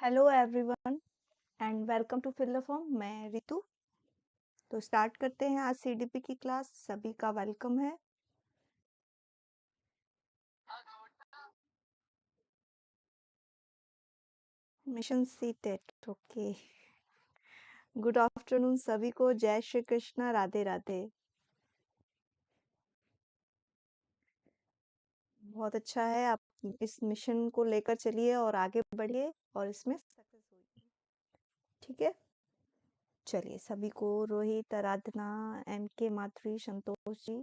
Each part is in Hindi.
Hello everyone and welcome to fill the form. मैं रितु। तो स्टार्ट करते हैं आज सीडीपी की क्लास। सभी का वेलकम है। Mission C TET. Okay, good afternoon सभी को। जय श्री कृष्णा, राधे राधे। बहुत अच्छा है, आप इस मिशन को लेकर चलिए और आगे बढ़िए और इसमें सक्सेस होइए। ठीक है, चलिए सभी को, रोहित, आराधना, एम के, माधुरी, संतोष जी,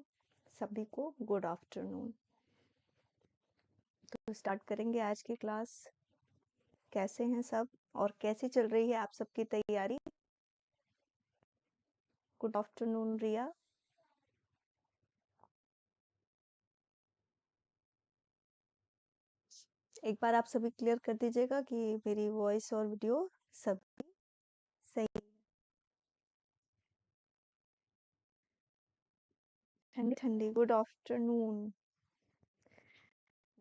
सभी को गुड आफ्टरनून। तो स्टार्ट करेंगे आज की क्लास। कैसे हैं सब और कैसी चल रही है आप सबकी तैयारी? गुड आफ्टरनून रिया। एक बार आप सभी क्लियर कर दीजिएगा कि मेरी वॉइस और वीडियो सब सही। ठंडी ठंडी गुड आफ्टरनून।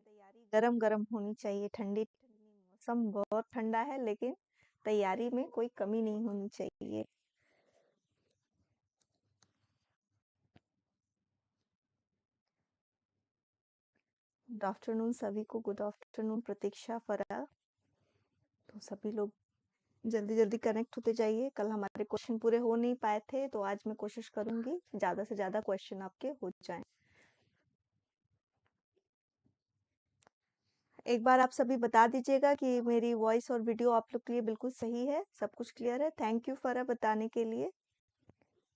तैयारी गरम गरम होनी चाहिए। ठंडी ठंडी मौसम बहुत ठंडा है, लेकिन तैयारी में कोई कमी नहीं होनी चाहिए। गुड आफ्टरनून सभी को। गुड आफ्टरनून प्रतीक्षा, फरा। तो सभी लोग जल्दी जल्दी कनेक्ट होते जाइए। कल हमारे क्वेश्चन पूरे हो नहीं पाए थे, तो आज मैं कोशिश करूंगी ज्यादा से ज्यादा क्वेश्चन आपके हो जाएं। एक बार आप सभी बता दीजिएगा कि मेरी वॉइस और वीडियो आप लोग के लिए बिल्कुल सही है, सब कुछ क्लियर है। थैंक यू फॉर बताने के लिए।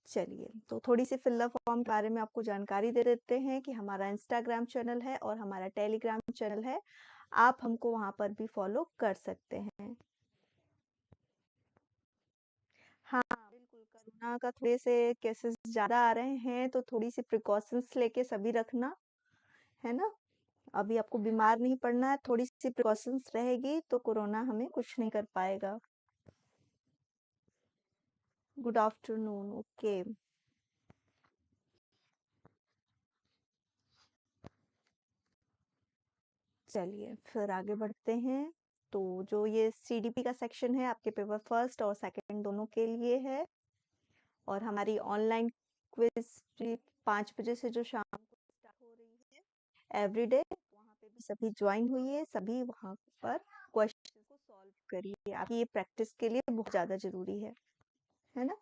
चलिए, तो थोड़ी सी फिल द फॉर्म के बारे में आपको जानकारी दे देते हैं कि हमारा इंस्टाग्राम चैनल है और हमारा टेलीग्राम चैनल है। आप हमको वहां पर भी फॉलो कर सकते हैं। हाँ बिल्कुल, कोरोना का थोड़े से केसेस ज्यादा आ रहे हैं, तो थोड़ी सी प्रिकॉशंस लेके सभी रखना है ना। अभी आपको बीमार नहीं पड़ना है, थोड़ी सी प्रिकॉशंस रहेगी तो कोरोना हमें कुछ नहीं कर पाएगा। Good afternoon. ओके, चलिए फिर आगे बढ़ते हैं। तो जो ये सीडीपी का सेक्शन है, आपके पेपर फर्स्ट और सेकंड दोनों के लिए है। और हमारी ऑनलाइन क्विज 5 बजे से जो शाम को स्टार्ट हो रही है एवरीडे, वहाँ पे भी सभी ज्वाइन हुई, सभी वहाँ पर क्वेश्चन को सॉल्व करिए। आपकी ये प्रैक्टिस के लिए बहुत ज़्यादा जरूरी है ना।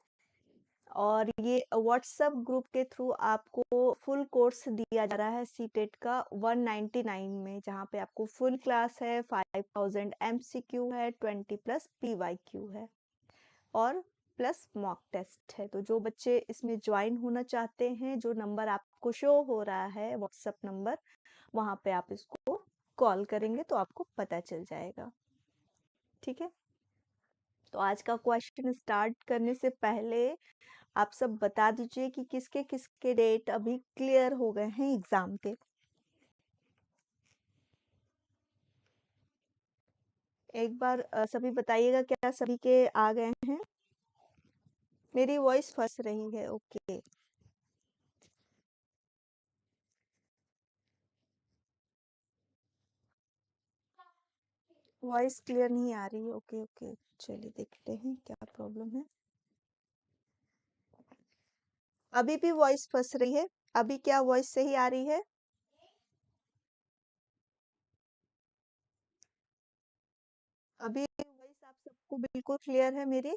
और ये व्हाट्सएप ग्रुप के थ्रू आपको फुल कोर्स दिया जा रहा है सीटेट का 199 में, जहाँ पे आपको फुल क्लास है, 5000 एमसीक्यू है, 20+ पीवाईक्यू है और प्लस मॉक टेस्ट है। तो जो बच्चे इसमें ज्वाइन होना चाहते हैं, जो नंबर आपको शो हो रहा है व्हाट्सएप नंबर, वहां पे आप इसको कॉल करेंगे तो आपको पता चल जाएगा। ठीक है, तो आज का क्वेश्चन स्टार्ट करने से पहले आप सब बता दीजिए कि किसके किसके डेट अभी क्लियर हो गए हैं एग्जाम के। एक बार सभी बताइएगा क्या सभी के आ गए हैं। मेरी वॉइस फंस रही है। ओके, वॉइस क्लियर नहीं आ रही है। ओके ओके, चलिए देखते हैं क्या प्रॉब्लम है। अभी भी वॉइस फंस रही है। अभी क्या वॉइस सही आ रही है? अभी वॉइस आप सबको बिल्कुल क्लियर है मेरी?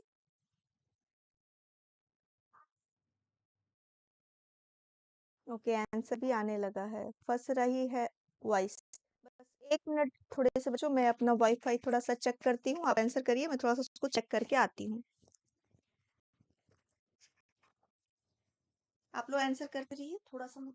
ओके, आंसर भी आने लगा है। फंस रही है वॉइस। बस 1 मिनट थोड़े से बच्चों, मैं अपना वाईफाई थोड़ा सा चेक करती हूँ। आप आंसर करिए, मैं थोड़ा सा उसको चेक करके आती हूँ। आप लोग आंसर करते रहिए थोड़ा सा।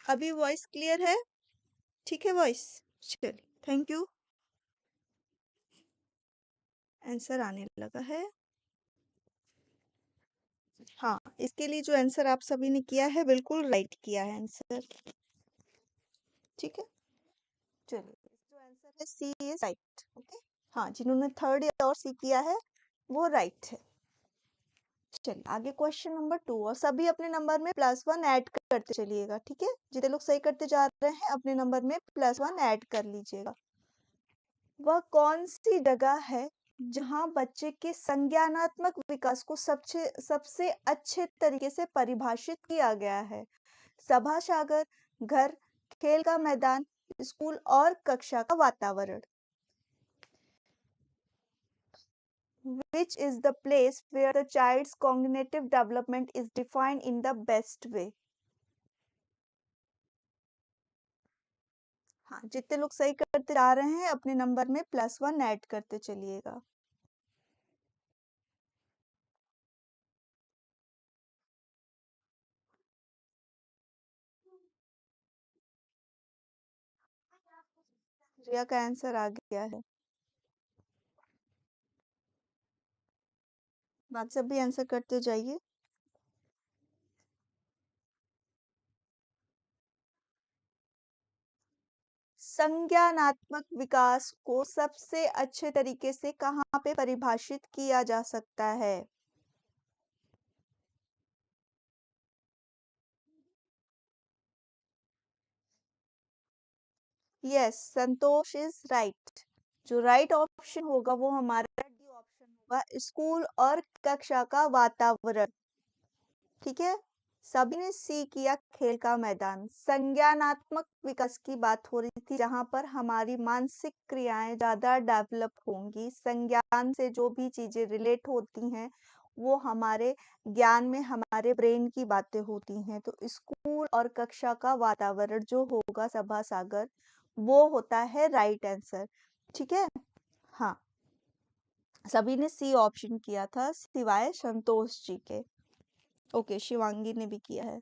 अभी वॉइस क्लियर है? ठीक है वॉइस। चलिए, थैंक यू। आंसर आने लगा है। हाँ, इसके लिए जो आंसर आप सभी ने किया है बिल्कुल राइट किया है आंसर। ठीक है, चलिए जो आंसर है सी इज राइट। ओके, हाँ, जिन्होंने थर्ड और सी किया है वो राइट है। चलिए आगे क्वेश्चन नंबर 2, और सभी अपने नंबर में +1 ऐड करते चलिएगा। ठीक है, जितने लोग सही करते जा रहे हैं अपने नंबर में +1 ऐड कर लीजिएगा। वह कौन सी जगह है जहां बच्चे के संज्ञानात्मक विकास को सबसे सबसे अच्छे तरीके से परिभाषित किया गया है? सभा सागर, घर, खेल का मैदान, स्कूल और कक्षा का वातावरण। Which is the place where the child's cognitive development is defined in the best way? हाँ, जितने लोग सही करते जा रहे हैं अपने नंबर में +1 ऐड करते चलिएगा। रिया का आंसर आ गया है। बाकी सब भी आंसर करते जाइए। संज्ञानात्मक विकास को सबसे अच्छे तरीके से कहाँ पे परिभाषित किया जा सकता है? Yes, Santosh is right. जो राइट ऑप्शन होगा वो हमारा डी ऑप्शन होगा, स्कूल और कक्षा का वातावरण। ठीक है, सभी ने सी किया, खेल का मैदान। संज्ञानात्मक विकास की बात हो रही थी जहां पर हमारी मानसिक क्रियाएं ज्यादा डेवलप होंगी। संज्ञान से जो भी चीजें रिलेट होती हैं वो हमारे ज्ञान में हमारे ब्रेन की बातें होती हैं। तो स्कूल और कक्षा का वातावरण जो होगा सभा सागर, वो होता है राइट आंसर। ठीक है, हाँ, सभी ने सी ऑप्शन किया था सिवाय संतोष जी के। ओके, शिवांगी ने भी किया है।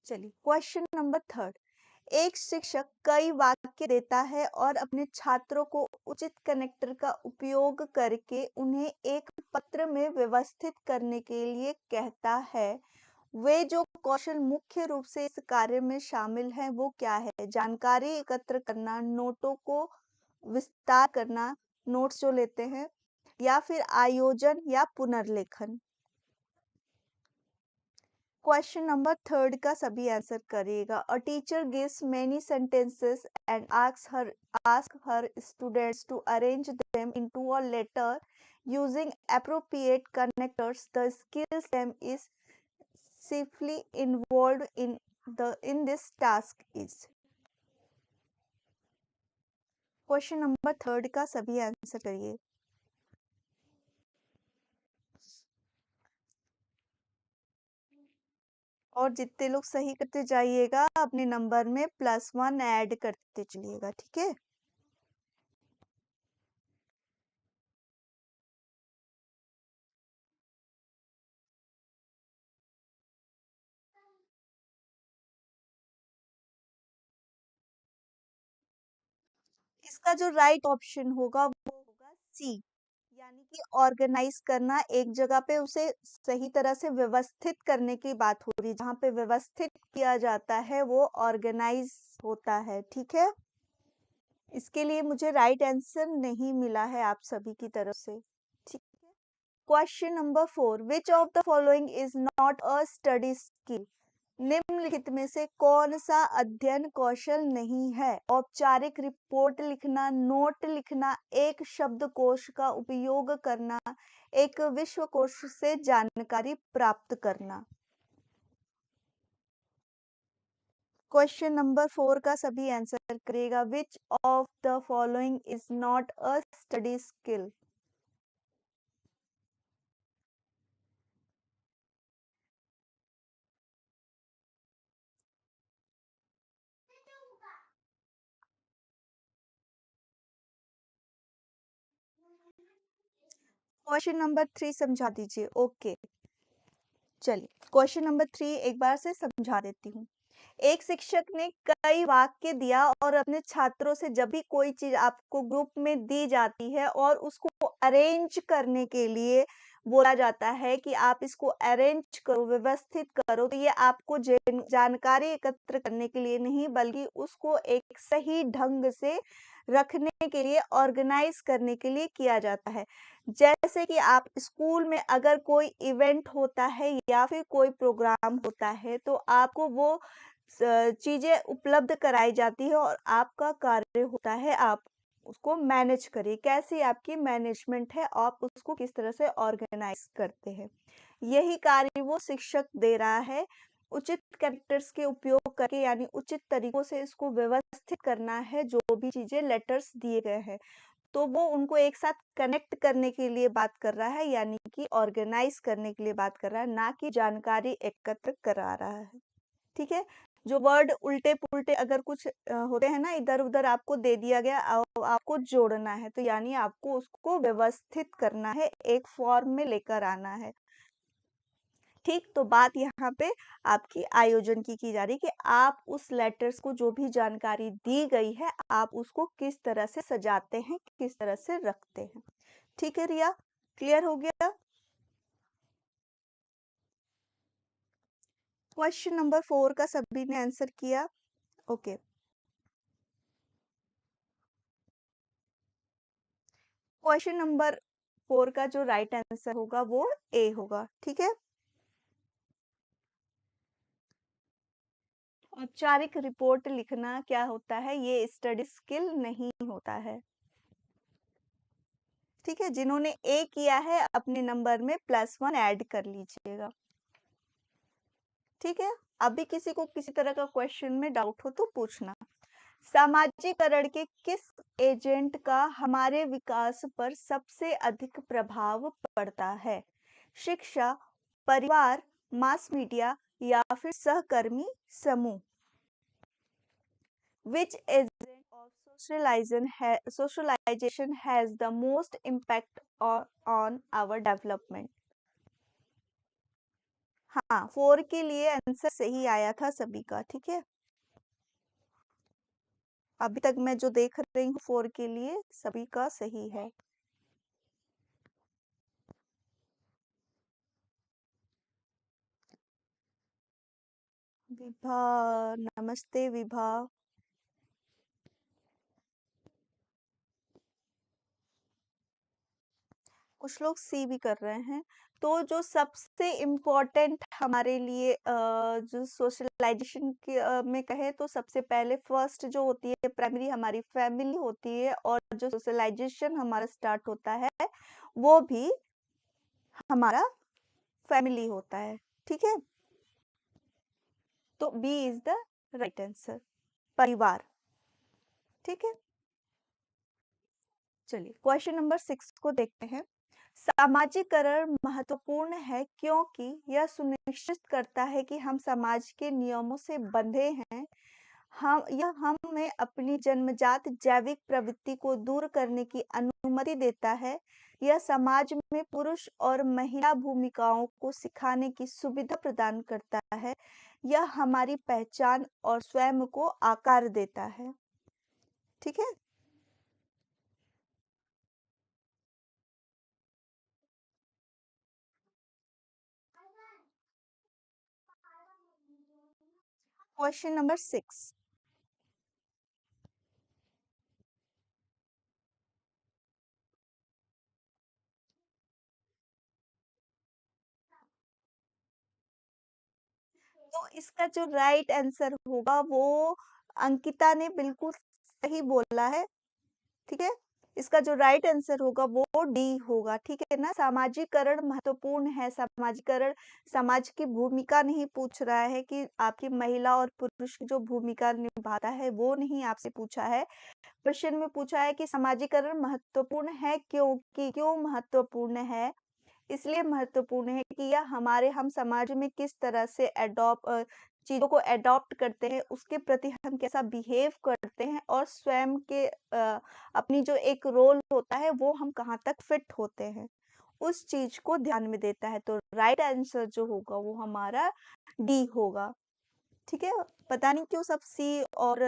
चलिए क्वेश्चन नंबर 3, एक शिक्षक कई वाक्य देता है और अपने छात्रों को उचित कनेक्टर का उपयोग करके उन्हें एक पत्र में व्यवस्थित करने के लिए कहता है। वे जो कौशल मुख्य रूप से इस कार्य में शामिल हैं वो क्या है? जानकारी एकत्र करना, नोटों को विस्तार करना, नोट्स जो लेते हैं, या फिर आयोजन या पुनर्लेखन। क्वेश्चन नंबर 3 का सभी आंसर करिएगा। A teacher gives many sentences and ask her students to arrange them into a letter using appropriate connectors. The skill STEM is chiefly involved in this task is। Question number 3 का सभी आंसर करिए। और जितने लोग सही करते जाइएगा अपने नंबर में +1 ऐड करते चलिएगा। ठीक है, इसका जो राइट ऑप्शन होगा वो होगा सी, यानी कि ऑर्गेनाइज करना, एक जगह पे उसे सही तरह से व्यवस्थित करने की बात हो रही है। जहाँ पे व्यवस्थित किया जाता है वो ऑर्गेनाइज होता है। ठीक है, इसके लिए मुझे राइट आंसर नहीं मिला है आप सभी की तरफ से। ठीक है, question number 4, which of the following is not a study skill? निम्नलिखित में से कौन सा अध्ययन कौशल नहीं है? औपचारिक रिपोर्ट लिखना, नोट लिखना, एक शब्दकोश का उपयोग करना, एक विश्वकोश से जानकारी प्राप्त करना। क्वेश्चन नंबर 4 का सभी आंसर करिएगा। Which of the following is not a study skill? Question number 3 समझा दीजिए। ओके, चलिए क्वेश्चन नंबर 3 एक बार से समझा देती हूँ। एक शिक्षक ने कई वाक्य दिया और अपने छात्रों से जब भी कोई चीज़ आपको ग्रुप में दी जाती है और उसको अरेंज करने के लिए बोला जाता है कि आप इसको अरेंज करो, व्यवस्थित करो, तो ये आपको जानकारी एकत्र करने के लिए नहीं बल्कि उसको एक सही ढंग से रखने के लिए, ऑर्गेनाइज करने के लिए किया जाता है। जैसे कि आप स्कूल में अगर कोई इवेंट होता है या फिर कोई प्रोग्राम होता है, तो आपको वो चीज़ें उपलब्ध कराई जाती है और आपका कार्य होता है आप उसको मैनेज करिए। कैसी आपकी मैनेजमेंट है, आप उसको किस तरह से ऑर्गेनाइज करते हैं। यही कार्य वो शिक्षक दे रहा है। उचित कैरेक्टर्स के उपयोग करके यानी उचित तरीकों से इसको व्यवस्थित करना है, जो भी चीज़ें लेटर्स दिए गए हैं। तो वो उनको एक साथ कनेक्ट करने के लिए बात कर रहा है, यानी कि ऑर्गेनाइज करने के लिए बात कर रहा है, ना कि जानकारी एकत्र करा रहा है। ठीक है? जो वर्ड उल्टे-पुल्टे अगर कुछ होते हैं ना, इधर-उधर आपको दे दिया गया आपको जोड़ना है, तो यानी आपको उसको व्यवस्थित करना है, एक फॉर्म में लेकर आना है। ठीक? तो बात यहाँ पे आपकी आयोजन की जा रही है कि आप उस लेटर्स को जो भी जानकारी दी गई है, आप उसको किस तरह से सजाते हैं, किस तरह से रखते हैं। ठीक है रिया? क्लियर हो गया? क्वेश्चन नंबर 4 का सभी ने आंसर किया? ओके। क्वेश्चन नंबर 4 का जो राइट आंसर होगा वो ए होगा। ठीक है? औपचारिक रिपोर्ट लिखना क्या होता है? ये स्टडी स्किल नहीं होता है। ठीक है? जिन्होंने ए किया है अपने नंबर में +1 ऐड कर लीजिएगा। ठीक है? अभी किसी को किसी तरह का क्वेश्चन में डाउट हो तो पूछना। सामाजिकरण के किस एजेंट का हमारे विकास पर सबसे अधिक प्रभाव पड़ता है? शिक्षा, परिवार, मास मीडिया या फिर सहकर्मी समूह? Which agent of socialization has the most impact on our development? हाँ, 4 के लिए आंसर सही आया था सभी का। ठीक है? अभी तक मैं जो देख रही हूँ 4 के लिए सभी का सही है। विभा, नमस्ते विभा। कुछ लोग सी भी कर रहे हैं। तो जो सबसे इम्पोर्टेंट हमारे लिए जो सोशलाइजेशन के में कहे तो सबसे पहले फर्स्ट जो होती है प्राइमरी हमारी फैमिली होती है और जो सोशलाइजेशन हमारा स्टार्ट होता है वो भी हमारा फैमिली होता है। ठीक है? तो B is the right answer, परिवार। ठीक है? चलिए क्वेश्चन नंबर 6 को देखते हैं। सामाजिकरण महत्वपूर्ण है क्योंकि यह सुनिश्चित करता है कि हम समाज के नियमों से बंधे हैं। यह हमें अपनी जन्मजात जैविक प्रवृत्ति को दूर करने की अनुमति देता है। यह समाज में पुरुष और महिला भूमिकाओं को सिखाने की सुविधा प्रदान करता है। यह हमारी पहचान और स्वयं को आकार देता है। ठीक है? Question number 6। तो इसका जो राइट आंसर होगा वो अंकिता ने बिल्कुल सही बोला है। ठीक है? इसका जो राइट आंसर होगा वो डी होगा। ठीक है ना? सामाजिकरण महत्वपूर्ण है। सामाजिकरण समाज की भूमिका नहीं पूछ रहा है कि आपकी महिला और पुरुष की जो भूमिका निभाता है वो नहीं आपसे पूछा है। क्वेश्चन में पूछा है कि सामाजिकरण महत्वपूर्ण है क्योंकि क्यों महत्वपूर्ण है? इसलिए महत्वपूर्ण है कि यह हम समाज में किस तरह से चीज़ों को एडॉप्ट करते हैं, उसके प्रति हम कैसा बिहेव करते हैं और स्वयं के अपनी जो एक रोल होता है, वो हम कहाँ तक फिट होते हैं, उस चीज़ को ध्यान में देता है। तो राइट आंसर जो होगा वो हमारा डी होगा। ठीक है, पता नहीं क्यों सब सी और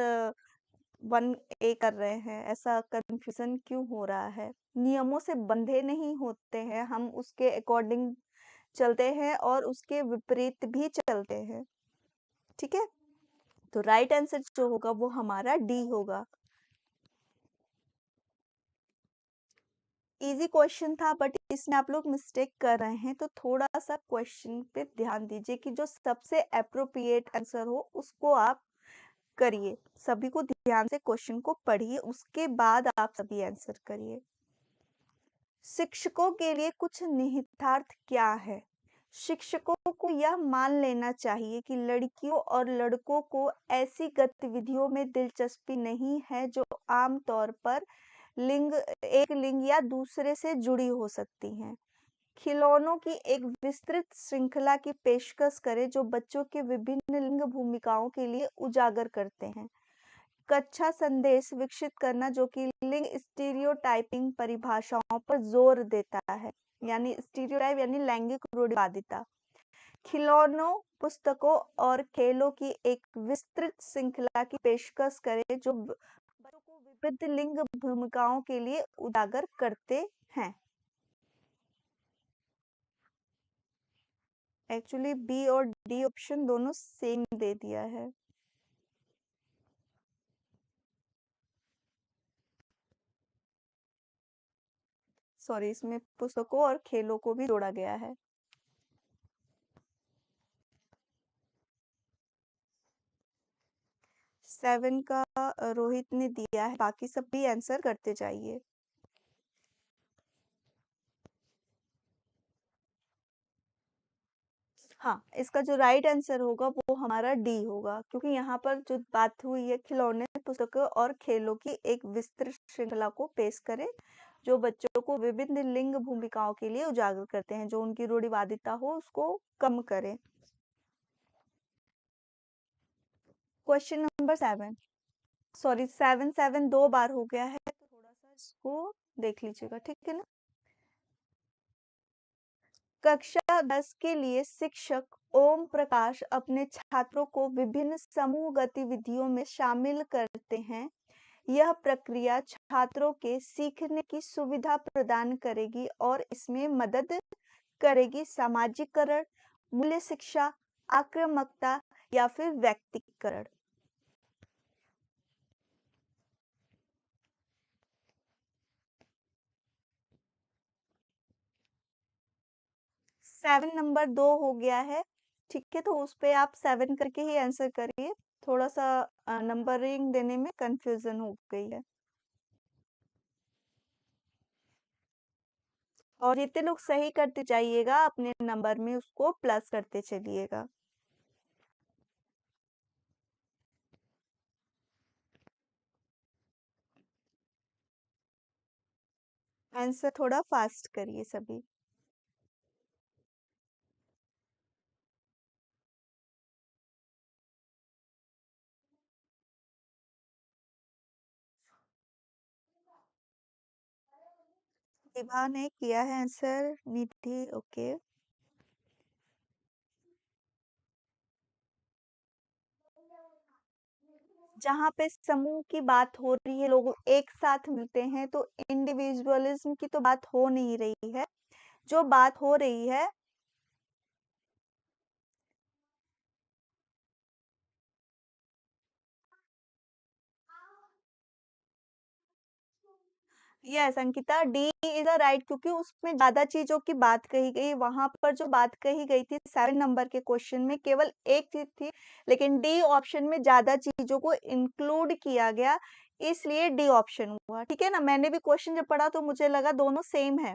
1A कर रहे हैं, ऐसा कंफ्यूजन क्यों हो रहा है। नियमों से बंधे नहीं होते हैं, हम उसके अकॉर्डिंग चलते हैं और उसके विपरीत भी चलते हैं। ठीक है, तो राइट आंसर जो होगा वो हमारा डी होगा। इजी क्वेश्चन था बट इसमें आप लोग मिस्टेक कर रहे हैं, तो थोड़ा सा क्वेश्चन पे ध्यान दीजिए कि जो सबसे अप्रोप्रिएट आंसर हो उसको आप करिए। सभी को ध्यान से क्वेश्चन को पढ़िए, उसके बाद आप सभी आंसर करिए। शिक्षकों के लिए कुछ निहितार्थ क्या है? शिक्षकों को यह मान लेना चाहिए कि लड़कियों और लड़कों को ऐसी गतिविधियों में दिलचस्पी नहीं है जो आम तौर पर एक लिंग या दूसरे से जुड़ी हो सकती हैं। खिलौनों की एक विस्तृत श्रृंखला की पेशकश करें जो बच्चों के विभिन्न लिंग भूमिकाओं के लिए उजागर करते हैं। कक्षा संदेश विकसित करना जो कि लिंग स्टीरियोटाइपिंग परिभाषाओं पर जोर देता है, यानी स्टीरियोटाइप यानी लैंगिक रूढ़िवादिता। खिलौनों, पुस्तकों और खेलों की एक विस्तृत श्रृंखला की पेशकश करें जो बच्चों को विविध लिंग भूमिकाओं के लिए उजागर करते हैं। एक्चुअली बी और डी ऑप्शन दोनों सेम दे दिया है। सॉरी, इसमें पुस्तकों और खेलों को भी जोड़ा गया है। 7 का रोहित ने दिया है, बाकी सब भी आंसर करते जाइए। हाँ, इसका जो राइट आंसर होगा वो हमारा डी होगा, क्योंकि यहाँ पर जो बात हुई है खिलौने, पुस्तकों और खेलों की एक विस्तृत श्रृंखला को पेश करें जो बच्चों को विभिन्न लिंग भूमिकाओं के लिए उजागर करते हैं, जो उनकी रूढ़िवादिता हो उसको कम करें। क्वेश्चन नंबर 7, सॉरी 7 2 बार हो गया है, तो थोड़ा सा इसको देख लीजिएगा, ठीक है ना। कक्षा 10 के लिए शिक्षक ओम प्रकाश अपने छात्रों को विभिन्न समूह गतिविधियों में शामिल करते हैं। यह प्रक्रिया छात्रों के सीखने की सुविधा प्रदान करेगी और इसमें मदद करेगी सामाजिकरण, मूल्य शिक्षा, आक्रामकता या फिर व्यक्तिकरण। 7 नंबर 2 हो गया है, ठीक है, तो उस पे आप 7 करके ही आंसर करिए। थोड़ा सा नंबरिंग देने में कंफ्यूजन हो गई है। और जितने लोग सही करते जाइएगा अपने नंबर में उसको प्लस करते चलिएगा। आंसर थोड़ा फास्ट करिए सभी। विभा ने किया है आंसर, निधि ओके। जहाँ पे समूह की बात हो रही है, लोग एक साथ मिलते हैं, तो इंडिविजुअलिज्म की तो बात हो नहीं रही है। जो बात हो रही है, yes Ankita, D is a right, क्योंकि उसमें ज्यादा चीजों की बात कही गई। वहां पर जो बात कही गई थी 7 नंबर के क्वेश्चन में केवल एक चीज थी, लेकिन डी ऑप्शन में ज्यादा चीजों को इंक्लूड किया गया, इसलिए डी ऑप्शन हुआ। ठीक है ना, मैंने भी क्वेश्चन जब पढ़ा तो मुझे लगा दोनों सेम है,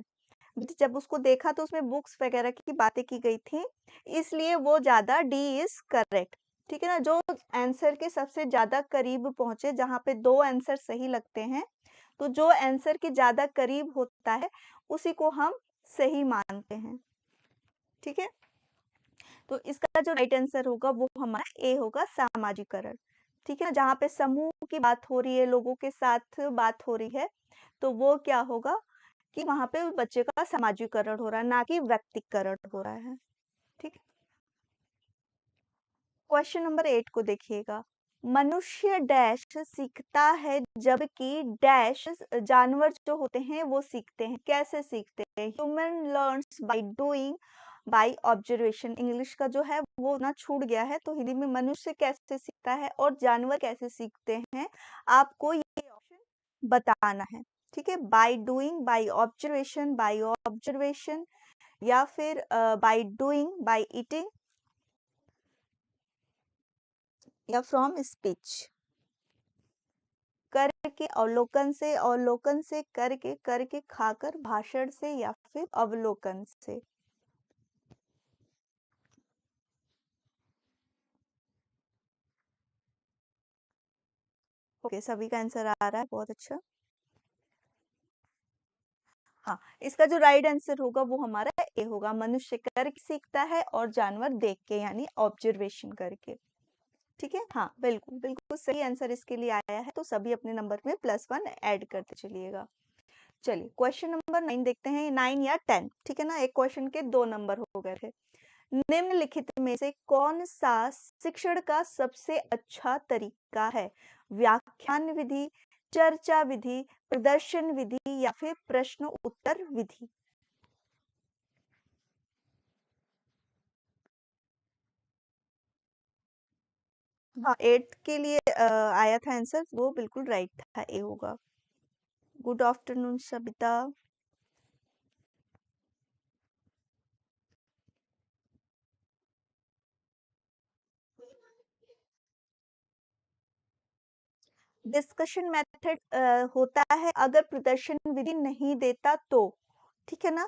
जब उसको देखा तो उसमें बुक्स वगैरह की बातें की गई थी, इसलिए वो ज्यादा डी इज करेक्ट। ठीक है ना, जो आंसर के सबसे ज्यादा करीब पहुंचे, जहां पे दो आंसर सही लगते हैं, तो जो आंसर के ज्यादा करीब होता है उसी को हम सही मानते हैं। ठीक है, तो इसका जो राइट आंसर होगा वो हमारा ए होगा, सामाजिकरण। ठीक है ना, जहाँ पे समूह की बात हो रही है, लोगों के साथ बात हो रही है, तो वो क्या होगा कि वहां पे बच्चे का सामाजिकरण हो रहा है, ना कि व्यक्तिकरण हो रहा है। ठीक है, क्वेश्चन नंबर 8 को देखिएगा। मनुष्य डैश सीखता है जबकि डैश जानवर जो होते हैं वो सीखते हैं। कैसे सीखते हैं? Human learns by doing by observation. English का जो है वो ना छूट गया है, तो हिंदी में मनुष्य कैसे सीखता है और जानवर कैसे सीखते हैं, आपको ये ऑप्शन बताना है। ठीक है, बाय ऑब्जर्वेशन या फिर बाय डूइंग, बाय ईटिंग या फ्रॉम स्पीच। करके अवलोकन से, करके करके खाकर, भाषण से या फिर अवलोकन से। ओके, सभी का आंसर आ रहा है, बहुत अच्छा। हाँ, इसका जो राइट आंसर होगा वो हमारा ए होगा। मनुष्य करके सीखता है और जानवर देख के, यानी ऑब्जर्वेशन करके। ठीक है, हाँ बिल्कुल बिल्कुल सही आंसर इसके लिए आया है, तो सभी अपने नंबर में +1 ऐड करते चलिएगा। चलिए क्वेश्चन नंबर 9 देखते हैं, 9 या 10। ठीक है ना, एक क्वेश्चन के 2 नंबर हो गए थे। निम्नलिखित में से कौन सा शिक्षण का सबसे अच्छा तरीका है? व्याख्यान विधि, चर्चा विधि, प्रदर्शन विधि या फिर प्रश्न उत्तर विधि? हाँ, 8 के लिए आया था आंसर, वो बिल्कुल राइट था, ए होगा। Good afternoon Sabita. Discussion method होता है अगर प्रदर्शन विधि नहीं देता तो। ठीक है ना,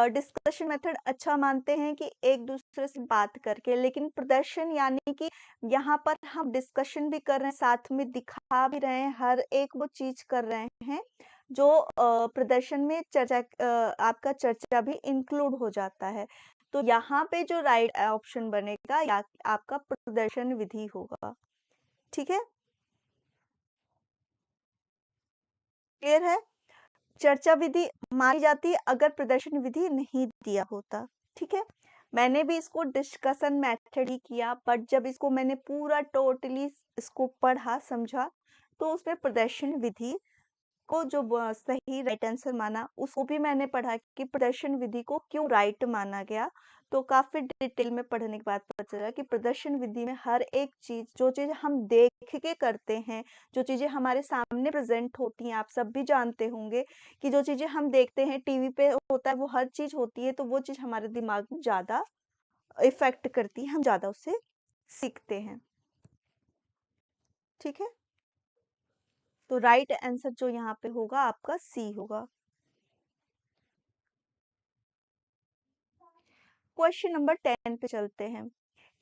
डिस्कशन मेथड अच्छा मानते हैं कि एक दूसरे से बात करके, लेकिन प्रदर्शन यानी कि यहाँ पर हम डिस्कशन भी कर रहे हैं, साथ में दिखा भी रहे हैं, हर एक वो चीज कर रहे हैं जो प्रदर्शन में चर्चा, आपका चर्चा भी इंक्लूड हो जाता है। तो यहाँ पे जो राइट ऑप्शन बनेगा या आपका प्रदर्शन विधि होगा। ठीक है, क्लियर है? चर्चा विधि मानी जाती है अगर प्रदर्शन विधि नहीं दिया होता। ठीक है, मैंने भी इसको डिस्कशन मेथड ही किया, बट जब इसको मैंने पूरा टोटली इसको पढ़ा समझा, तो उसमें प्रदर्शन विधि को जो सही राइट आंसर माना, उसको भी मैंने पढ़ा कि प्रदर्शन विधि को क्यों राइट माना गया। तो काफी डिटेल में पढ़ने के बाद पता चला कि प्रदर्शन विधि में हर एक चीज, जो चीज हम देख के करते हैं, जो चीजें हमारे सामने प्रेजेंट होती हैं, आप सब भी जानते होंगे कि जो चीजें हम देखते हैं टीवी पे होता है वो हर चीज होती है, तो वो चीज हमारे दिमाग में ज्यादा इफेक्ट करती है, हम ज्यादा उससे सीखते हैं। ठीक है, तो राइट आंसर जो यहाँ पे होगा आपका सी होगा। क्वेश्चन नंबर 10 पे चलते हैं।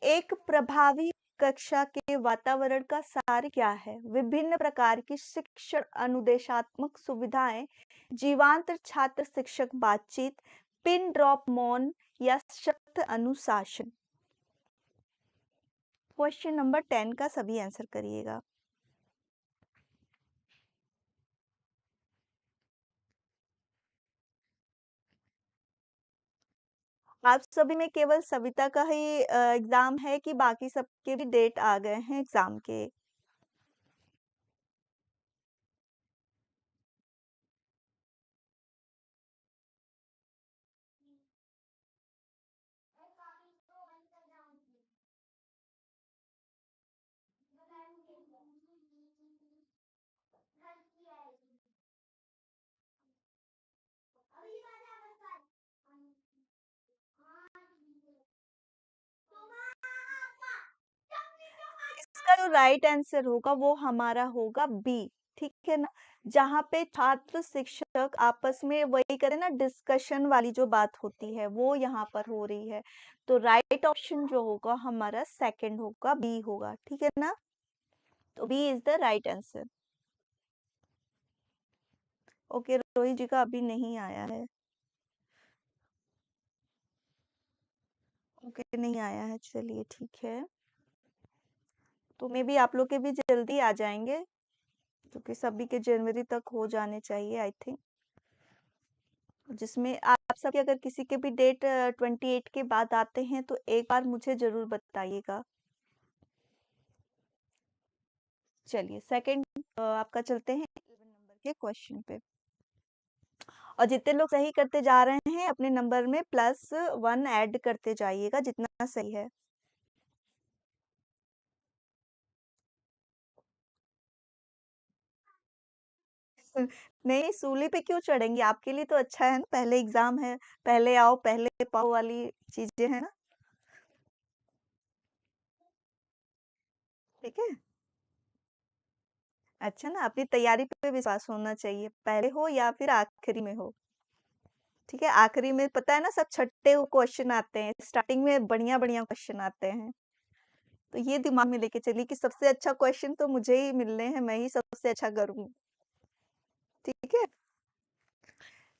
एक प्रभावी कक्षा के वातावरण का सार क्या है? विभिन्न प्रकार की शिक्षण अनुदेशात्मक सुविधाएं, जीवांत छात्र शिक्षक बातचीत, पिन ड्रॉप मौन या सख्त अनुशासन? क्वेश्चन नंबर 10 का सभी आंसर करिएगा। आप सभी में केवल सविता का ही एग्जाम है कि बाकी सबके भी डेट आ गए हैं एग्जाम के? इसका जो राइट आंसर होगा वो हमारा होगा बी। ठीक है ना, जहाँ पे छात्र शिक्षक आपस में वही करे ना, डिस्कशन वाली जो बात होती है वो यहाँ पर हो रही है। तो राइट ऑप्शन जो होगा हमारा सेकंड होगा, बी होगा। ठीक है ना, तो B is the right answer. Okay, Rohit ji का अभी नहीं आया है। ओके, नहीं आया है, चलिए ठीक है। तो मे बी आप लोग के भी जल्दी आ जाएंगे, क्योंकि सभी के जनवरी तक हो जाने चाहिए आई थिंक। जिसमें आप सब अगर किसी के भी डेट 28 के बाद आते हैं तो एक बार मुझे जरूर बताइएगा। चलिए सेकंड आपका चलते हैं 11 नंबर के क्वेश्चन पे। और जितने लोग सही करते जा रहे हैं अपने नंबर में +1 ऐड करते जाइएगा जितना सही है। नहीं, सूली पे क्यों चढ़ेंगी? आपके लिए तो अच्छा है ना, पहले एग्जाम है, पहले आओ पहले पाओ वाली चीजें है ना। ठीक है, अच्छा ना, अपनी तैयारी पे विश्वास होना चाहिए, पहले हो या फिर आखिरी में हो। ठीक है, आखिरी में पता है ना सब छठे क्वेश्चन आते हैं, स्टार्टिंग में बढ़िया बढ़िया क्वेश्चन आते हैं। तो ये दिमाग में लेके चलिए कि सबसे अच्छा क्वेश्चन तो मुझे ही मिलने हैं, मैं ही सबसे अच्छा करूँ। ठीक है,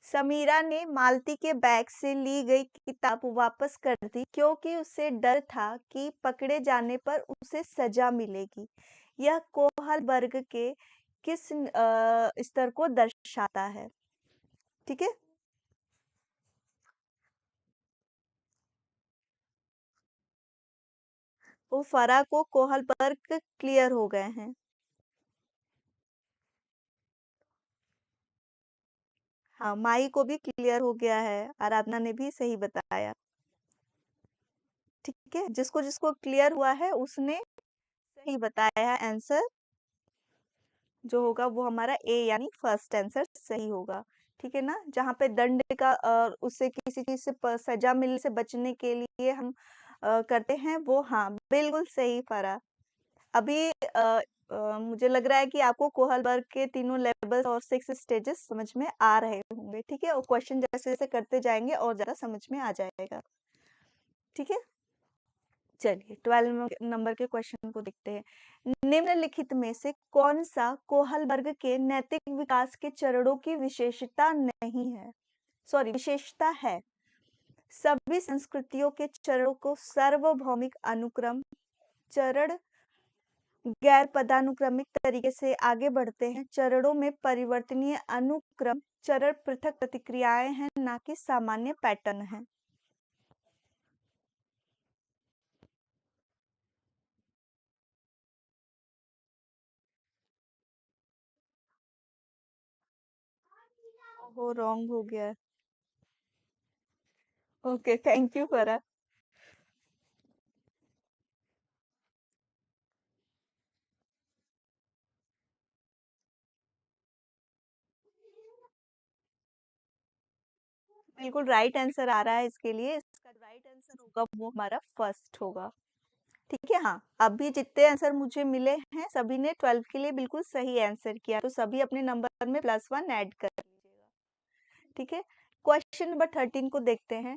समीरा ने मालती के बैग से ली गई किताब वापस कर दी क्योंकि उसे डर था कि पकड़े जाने पर उसे सजा मिलेगी। यह कोहल वर्ग के किस स्तर को दर्शाता है? ठीक है, वो फरा को कोहल वर्ग क्लियर हो गए हैं। हाँ, माई को भी क्लियर हो गया है, आराधना ने भी सही बताया। ठीक है, जिसको जिसको क्लियर हुआ है उसने सही बताया है आंसर। जो होगा वो हमारा ए यानी फर्स्ट आंसर सही होगा। ठीक है ना, जहाँ पे दंड का उससे किसी चीज से सजा मिलने से बचने के लिए हम करते हैं वो, हाँ बिल्कुल सही फरा। अभी मुझे लग रहा है कि आपको कोहलबर्ग के तीनों लेवल्स और 6 स्टेजेस समझ में आ रहे होंगे। ठीक है, और क्वेश्चन जैसे जैसे करते जाएंगे और ज्यादा समझ में आ जाएगा। ठीक है, चलिए 12 नंबर के क्वेश्चन को देखते हैं। निम्नलिखित में से कौन सा कोहल वर्ग के नैतिक विकास के चरणों की विशेषता नहीं है, सॉरी विशेषता है? सभी संस्कृतियों के चरणों को सार्वभौमिक अनुक्रम चरण गैर पदानुक्रमिक तरीके से आगे बढ़ते हैं। चरणों में परिवर्तनीय अनुक्रम चरण पृथक प्रतिक्रियाएं हैं, ना कि सामान्य पैटर्न है। वो रॉन्ग हो गया है। ओके, थैंक यू फरा। बिल्कुल राइट आंसर आ रहा है इसके लिए, इसका राइट आंसर होगा वो हमारा फर्स्ट होगा। ठीक है, हाँ अभी जितने आंसर मुझे मिले हैं सभी ने 12 के लिए बिल्कुल सही आंसर किया, तो सभी अपने नंबर में +1 ऐड कर लीजिएगा। ठीक है, क्वेश्चन नंबर 13 को देखते हैं।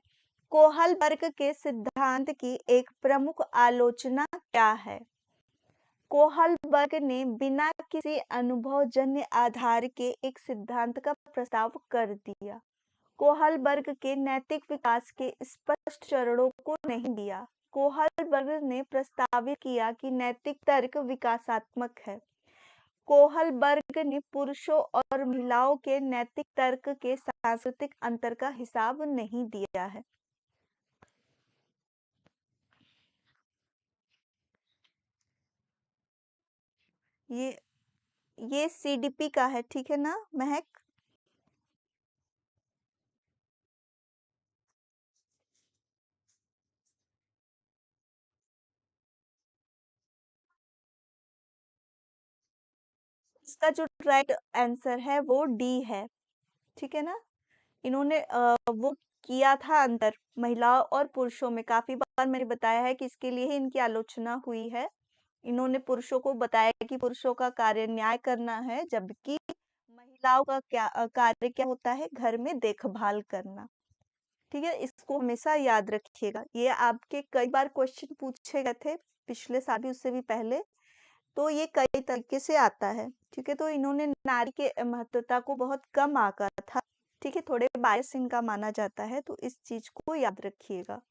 कोहलबर्ग के सिद्धांत की एक प्रमुख आलोचना क्या है? कोहलबर्ग ने बिना किसी अनुभवजन्य आधार के एक सिद्धांत का प्रस्ताव कर दिया। कोहलबर्ग के नैतिक विकास के स्पष्ट चरणों को नहीं दिया। कोहलबर्ग ने प्रस्तावित किया कि नैतिक तर्क विकासात्मक है। कोहलबर्ग ने पुरुषों और महिलाओं के नैतिक तर्क के सांस्कृतिक अंतर का हिसाब नहीं दिया है। ये ये सीडीपी का है, ठीक है ना महक? इसका जो राइट आंसर है वो डी है। ठीक है ना, इन्होंने वो किया था अंतर महिलाओं और पुरुषों में, काफी बार मैंने बताया है कि इसके लिए ही इनकी आलोचना हुई है। इन्होंने पुरुषों को बताया कि पुरुषों का कार्य न्याय करना है, जबकि महिलाओं का कार्य क्या होता है, घर में देखभाल करना। ठीक है, इसको हमेशा याद रखिएगा, ये आपके कई बार क्वेश्चन पूछे गए थे, पिछले साल भी उससे भी पहले, तो ये कई तरीके से आता है। ठीक है, तो इन्होंने नारी के महत्वता को बहुत कम आंका था। ठीक है, थोड़े बायस इनका माना जाता है, तो इस चीज को याद रखिएगा।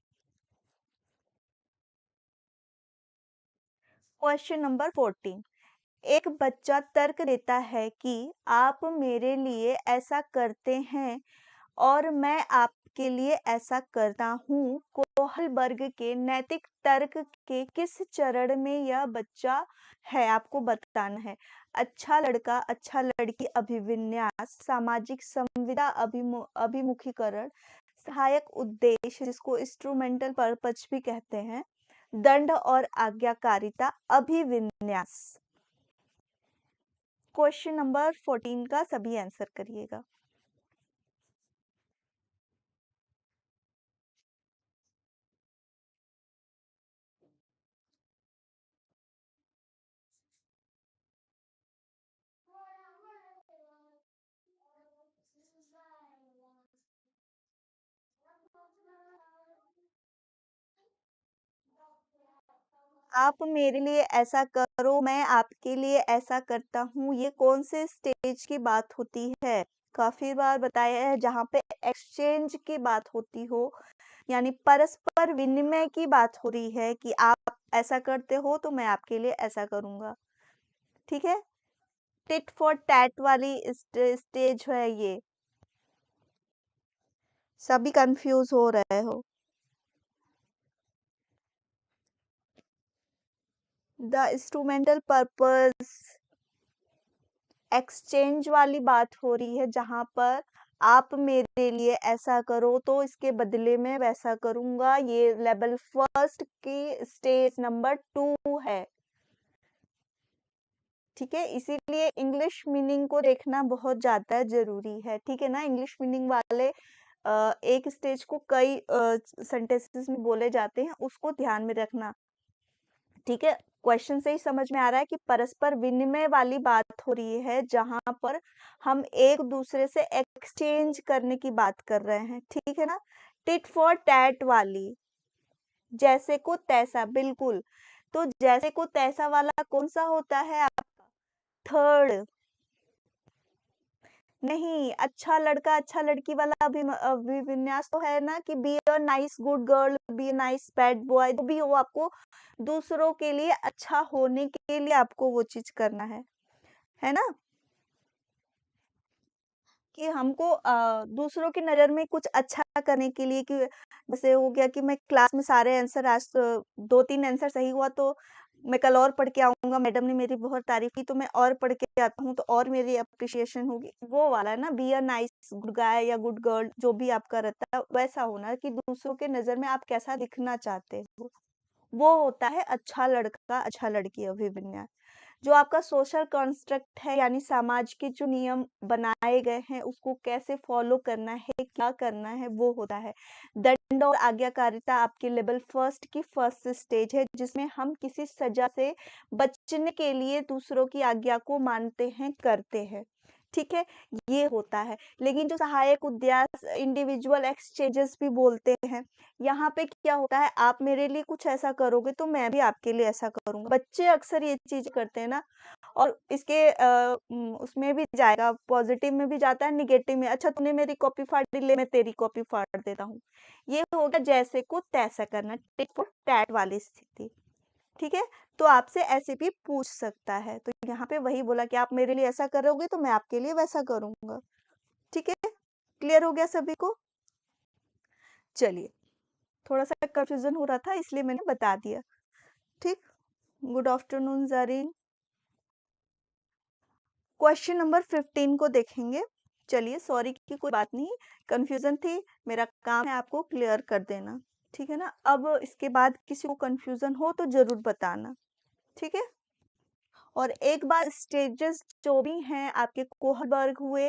Question number 14। एक बच्चा तर्क देता है कि आप मेरे लिए ऐसा करते हैं और मैं आपके लिए ऐसा करता हूँ। कोहलबर्ग के नैतिक तर्क के किस चरण में यह बच्चा है, आपको बताना है। अच्छा लड़का, अच्छा लड़की अभिविन्यास, सामाजिक संविदा अभिमुखीकरण, सहायक उद्देश्य जिसको इंस्ट्रूमेंटल पर्पज भी कहते हैं, दंड और आज्ञाकारिता, अभिविन्यास। क्वेश्चन नंबर 14 का सभी आंसर करिएगा। आप मेरे लिए ऐसा करो, मैं आपके लिए ऐसा करता हूँ, ये कौन से स्टेज की बात होती है? काफी बार बताया है, जहाँ पे एक्सचेंज की बात होती हो, यानी परस्पर विनिमय की बात हो रही है कि आप ऐसा करते हो तो मैं आपके लिए ऐसा करूंगा। ठीक है, टिट फॉर टैट वाली स्टेज है ये। सभी कंफ्यूज हो रहे हो। द इंस्ट्रूमेंटल पर्पस एक्सचेंज वाली बात हो रही है, जहां पर आप मेरे लिए ऐसा करो तो इसके बदले में वैसा करूंगा। ये लेवल फर्स्ट की स्टेज नंबर 2 है। ठीक है, इसीलिए इंग्लिश मीनिंग को देखना बहुत ज्यादा जरूरी है। ठीक है ना, इंग्लिश मीनिंग वाले एक स्टेज को कई सेंटेंसेस में बोले जाते हैं, उसको ध्यान में रखना। ठीक है, क्वेश्चन से ही समझ में आ रहा है कि परस्पर विनिमय वाली बात हो रही है, जहां पर हम एक दूसरे से एक्सचेंज करने की बात कर रहे हैं। ठीक है ना, टिट फॉर टैट वाली, जैसे को तैसा, बिल्कुल। तो जैसे को तैसा वाला कौन सा होता है आपका? थर्ड। नहीं, अच्छा लड़का अच्छा लड़की वाला अभिविन्यास तो है ना कि be a nice good girl, be a nice bad boy, तो भी वो आपको दूसरों के लिए अच्छा होने के लिए आपको वो चीज करना है ना, कि हमको दूसरों की नज़र में कुछ अच्छा करने के लिए, कि जैसे हो गया कि मैं क्लास में सारे आंसर आज 2-3 आंसर सही हुआ तो मैं कल और पढ़ के आऊँगा, मैडम ने मेरी बहुत तारीफ की तो मैं और पढ़ के आता हूँ तो और मेरी एप्रिसिएशन होगी। वो वाला है ना, be a nice good guy या गुड गर्ल, जो भी आपका रहता है वैसा होना, कि दूसरों के नज़र में आप कैसा दिखना चाहते हो। वो होता है अच्छा लड़का, अच्छा लड़की अभिविन्यास। जो आपका सोशल कंस्ट्रक्ट है, यानी समाज के जो नियम बनाए गए हैं उसको कैसे फॉलो करना है, क्या करना है, वो होता है। दंड और आज्ञाकारिता आपके लेवल फर्स्ट की फर्स्ट स्टेज है, जिसमें हम किसी सजा से बचने के लिए दूसरों की आज्ञा को मानते हैं, करते हैं। ठीक है, ये होता है। लेकिन जो सहायक उद्यास इंडिविजुअल एक्सचेंजेस भी बोलते हैं, यहाँ पे क्या होता है, आप मेरे लिए कुछ ऐसा करोगे तो मैं भी आपके लिए ऐसा करूंगा। बच्चे अक्सर ये चीज करते हैं ना, और इसके उसमें भी जाएगा, पॉजिटिव में भी जाता है, निगेटिव में। अच्छा तूने मेरी कॉपी फाड़ दी, ले मैं तेरी कॉपी फाड़ देता हूँ। ये हो गया जैसे को तैसा करना, टिट फॉर टैट वाली स्थिति। ठीक है, तो आपसे ऐसे भी पूछ सकता है। तो यहाँ पे वही बोला कि आप मेरे लिए ऐसा करोगे तो मैं आपके लिए वैसा करूंगा। ठीक है, क्लियर हो गया सभी को? चलिए, थोड़ा सा कंफ्यूजन हो रहा था इसलिए मैंने बता दिया। ठीक, गुड आफ्टरनून जारीन। क्वेश्चन नंबर 15 को देखेंगे। चलिए, सॉरी की कोई बात नहीं, कंफ्यूजन थी, मेरा काम है आपको क्लियर कर देना। ठीक है ना, अब इसके बाद किसी को कंफ्यूजन हो तो जरूर बताना। ठीक है, और एक बार स्टेजेस जो भी हैं आपके कोहलबर्ग हुए,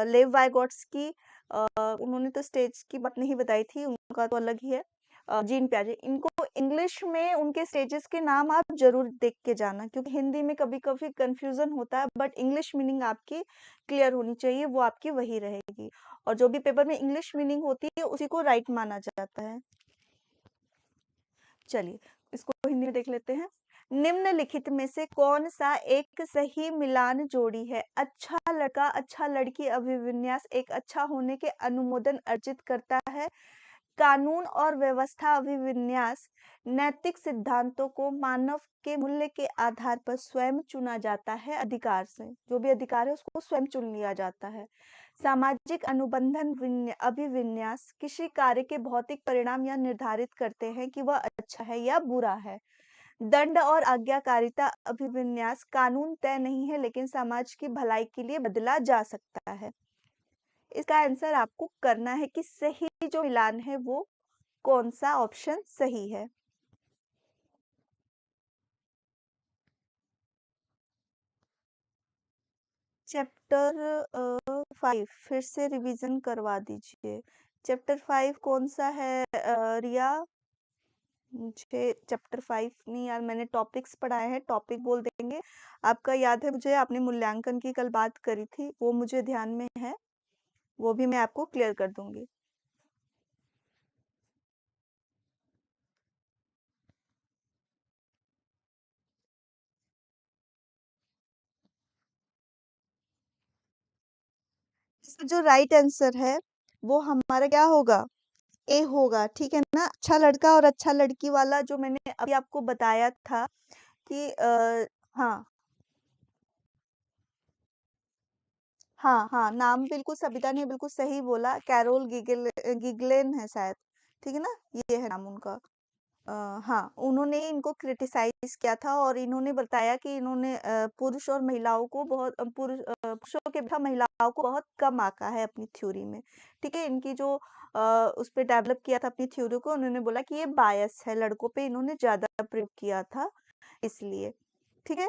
लेव वाइगॉट्स्की, उन्होंने तो स्टेज की बात नहीं बताई थी, उनका तो अलग ही है। जीन प्याजे, इनको इंग्लिश में उनके स्टेजेस के नाम आप जरूर देख के जाना, क्योंकि हिंदी में कभी कभी कंफ्यूजन होता है, बट इंग्लिश मीनिंग आपकी क्लियर होनी चाहिए, वो आपकी वही रहेगी। और जो भी पेपर में इंग्लिश मीनिंग होती है उसी को राइट माना जाता है। चलिए, इसको हिंदी में देख लेते हैं। निम्नलिखित में से कौन सा एक सही मिलान जोड़ी है? अच्छा लड़का अच्छा लड़की अभिविन्यास एक अच्छा होने के अनुमोदन अर्जित करता है, कानून और व्यवस्था अभिविन्यास नैतिक सिद्धांतों को मानव के मूल्य के आधार पर स्वयं चुना जाता है अधिकार से। जो भी अधिकार है उसको स्वयं चुन लिया जाता है। सामाजिक अनुबंधन अभिविन्यास किसी कार्य के भौतिक परिणाम या निर्धारित करते हैं कि वह अच्छा है या बुरा है। दंड और आज्ञाकारिता अभिविन्यास कानून तय नहीं है लेकिन समाज की भलाई के लिए बदला जा सकता है। इसका आंसर आपको करना है कि सही जो मिलान है वो कौन सा ऑप्शन सही है। चैप्टर 5 फिर से रिवीजन करवा दीजिए। चैप्टर 5 कौन सा है रिया? मुझे चैप्टर 5 नहीं यार, मैंने टॉपिक्स पढ़ाए हैं, टॉपिक बोल देंगे। आपका याद है मुझे, आपने मूल्यांकन की कल बात करी थी, वो मुझे ध्यान में है, वो भी मैं आपको क्लियर कर दूंगी। इसका जो राइट आंसर है वो हमारा क्या होगा? ए होगा, ठीक है ना। अच्छा लड़का और अच्छा लड़की वाला जो मैंने अभी आपको बताया था कि हाँ हाँ हाँ, नाम बिल्कुल सबिता ने बिल्कुल सही बोला, कैरोल गिगलेन है शायद, ठीक है ना, ये है नाम उनका। हाँ, उन्होंने इनको क्रिटिसाइज किया था और इन्होंने बताया कि इन्होंने पुरुष और महिलाओं को बहुत पुरुषों के अपेक्षा महिलाओं को बहुत कम आंका है अपनी थ्योरी में। ठीक है, इनकी जो उस पे डेवलप किया था अपनी थ्योरी को, उन्होंने बोला कि ये बायस है, लड़कों पे इन्होंने ज्यादा प्रयोग किया था इसलिए। ठीक है,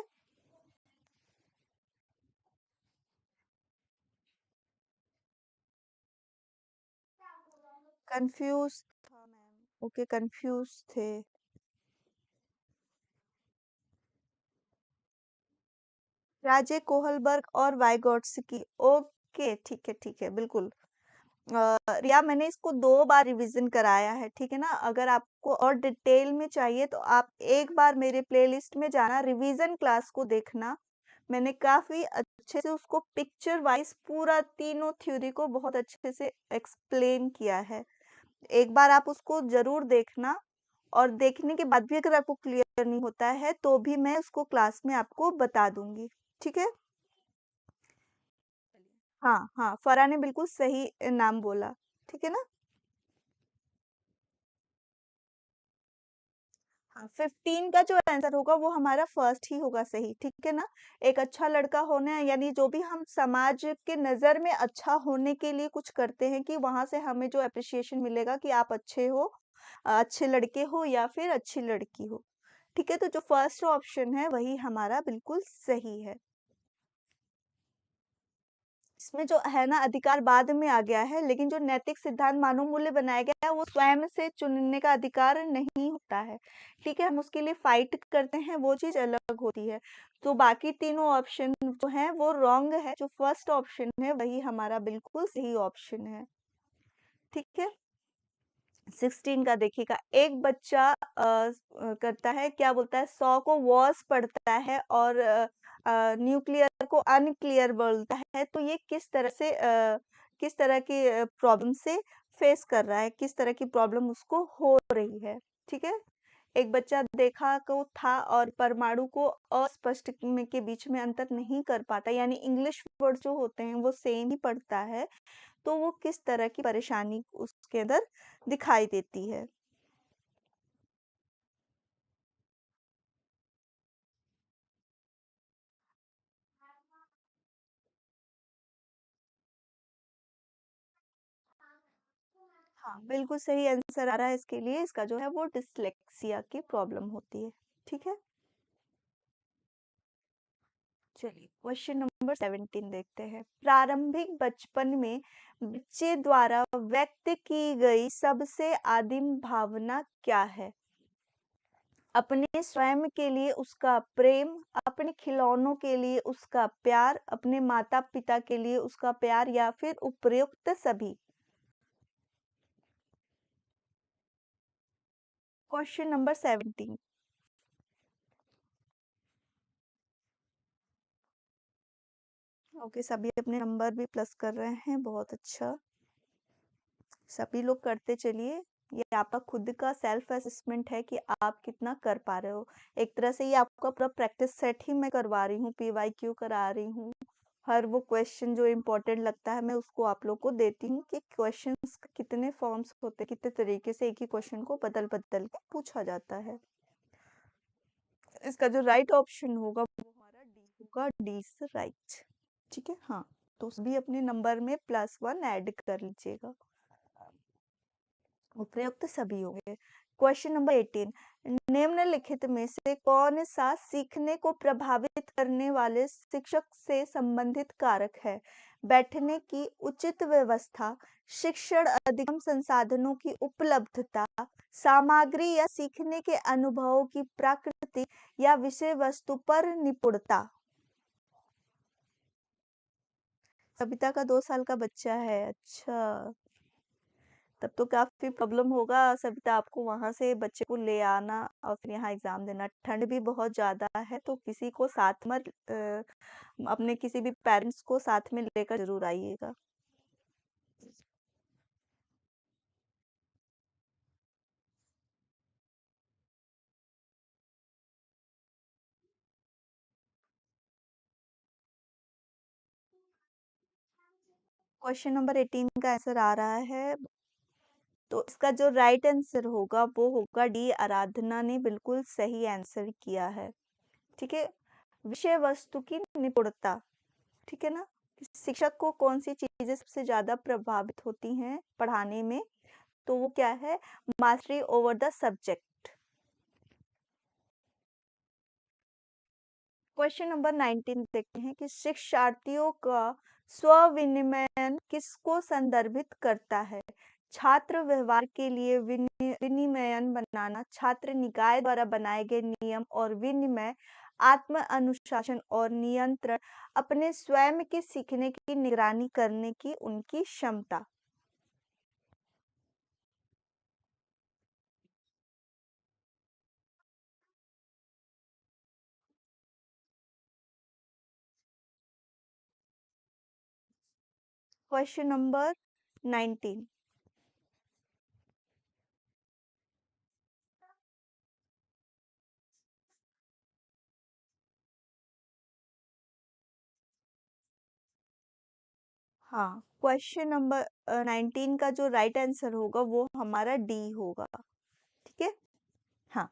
कंफ्यूज था मैम, ओके कंफ्यूज थे। राजे कोहलबर्ग और वाइगॉट्स्की, ओके ठीक है बिल्कुल। रिया मैंने इसको 2 बार रिवीजन कराया है, ठीक है ना। अगर आपको और डिटेल में चाहिए तो आप एक बार मेरे प्लेलिस्ट में जाना, रिवीजन क्लास को देखना। मैंने काफी अच्छे से उसको पिक्चर वाइज पूरा तीनों थ्योरी को बहुत अच्छे से एक्सप्लेन किया है। एक बार आप उसको जरूर देखना, और देखने के बाद भी अगर आपको क्लियर नहीं होता है तो भी मैं उसको क्लास में आपको बता दूंगी, ठीक है। हाँ हाँ, फरा ने बिल्कुल सही नाम बोला, ठीक है ना। हाँ, 15 का जो आंसर होगा वो हमारा फर्स्ट ही होगा सही, ठीक है ना। एक अच्छा लड़का होने यानी जो भी हम समाज के नजर में अच्छा होने के लिए कुछ करते हैं कि वहां से हमें जो अप्रिसिएशन मिलेगा कि आप अच्छे हो, अच्छे लड़के हो या फिर अच्छी लड़की हो। ठीक है, तो जो फर्स्ट ऑप्शन है वही हमारा बिल्कुल सही है। इसमें जो है ना अधिकार बाद में आ गया है, लेकिन जो नैतिक सिद्धांत मानव मूल्य बनाया गया है वो स्वयं से चुनने का अधिकार नहीं होता है। ठीक है, हम उसके लिए फाइट करते हैं, वो चीज अलग होती है। तो बाकी तीनों ऑप्शन जो है वो रॉन्ग है, जो फर्स्ट ऑप्शन है वही हमारा बिल्कुल सही ऑप्शन है। ठीक है, 16 का देखिएगा। एक बच्चा करता है क्या, बोलता है 100 को वॉस पढ़ता है और न्यूक्लियर को अनक्लियर बोलता है, तो ये किस तरह से किस तरह की प्रॉब्लम से फेस कर रहा है, किस तरह की प्रॉब्लम उसको हो रही है। ठीक है, एक बच्चा देखा को था और परमाणु को अस्पष्ट में के बीच में अंतर नहीं कर पाता, यानी इंग्लिश वर्ड जो होते हैं वो सेम ही पढ़ता है, तो वो किस तरह की परेशानी उसके अंदर दिखाई देती है। हाँ, बिल्कुल सही आंसर आ रहा है इसके लिए। इसका जो है वो डिसलेक्सिया की प्रॉब्लम होती है। ठीक है, चलिए क्वेश्चन नंबर 17 देखते हैं। प्रारंभिक बचपन में बच्चे द्वारा व्यक्त की गई सबसे आदिम भावना क्या है? अपने स्वयं के लिए उसका प्रेम, अपने खिलौनों के लिए उसका प्यार, अपने माता पिता के लिए उसका प्यार, या फिर उपयुक्त सभी। Question number 17। ओके, सभी अपने नंबर भी प्लस कर रहे हैं, बहुत अच्छा, सभी लोग करते चलिए। ये आपका खुद का सेल्फ असेसमेंट है कि आप कितना कर पा रहे हो। एक तरह से ये आपका पूरा प्रैक्टिस सेट ही मैं करवा रही हूँ, पीवाईक्यू करा रही हूँ। हर वो क्वेश्चन जो इम्पोर्टेंट लगता है मैं उसको आप लोग को देती हूँ कि क्वेश्चंस कितने फॉर्म्स होते हैं, कितने तरीके से एक ही क्वेश्चन को बदल-बदल के पूछा जाता है। इसका जो राइट ऑप्शन होगा वो हमारा डी होगा, डी इज राइट। ठीक है, हाँ। तो भी अपने नंबर में +1 ऐड कर लीजिएगा। उपयुक्त सभी होंगे। क्वेश्चन नंबर 18, निम्नलिखित में से कौन सा सीखने को प्रभावित करने वाले शिक्षक से संबंधित कारक है? बैठने की उचित व्यवस्था, शिक्षण अधिगम संसाधनों की उपलब्धता, सामग्री या सीखने के अनुभवों की प्रकृति या विषय वस्तु पर निपुणता। सविता का 2 साल का बच्चा है, अच्छा। तब तो काफ़ी प्रॉब्लम होगा सविता आपको वहाँ से बच्चे को ले आना और फिर यहाँ एग्ज़ाम देना। ठंड भी बहुत ज़्यादा है तो किसी को साथ में अपने किसी भी पेरेंट्स को साथ में लेकर ज़रूर आइएगा। क्वेश्चन नंबर 18 का आंसर आ रहा है। तो इसका जो राइट आंसर होगा वो होगा डी, आराधना ने बिल्कुल सही आंसर किया है। ठीक है, विषय वस्तु की निपुणता। ठीक है ना, शिक्षक को कौन सी चीजें सबसे ज्यादा प्रभावित होती हैं पढ़ाने में, तो वो क्या है, mastery over the subject. Question number 19 देखते हैं कि शिक्षार्थियों का स्व विनियमन किसको संदर्भित करता है? छात्र व्यवहार के लिए विनियमन बनाना, छात्र निकाय द्वारा बनाए गए नियम और विनिमय, आत्म अनुशासन और नियंत्रण, अपने स्वयं के सीखने की निगरानी करने की उनकी क्षमता। Question number 19। हाँ, क्वेश्चन नंबर 19 का जो राइट आंसर होगा वो हमारा डी होगा। ठीक है, हाँ।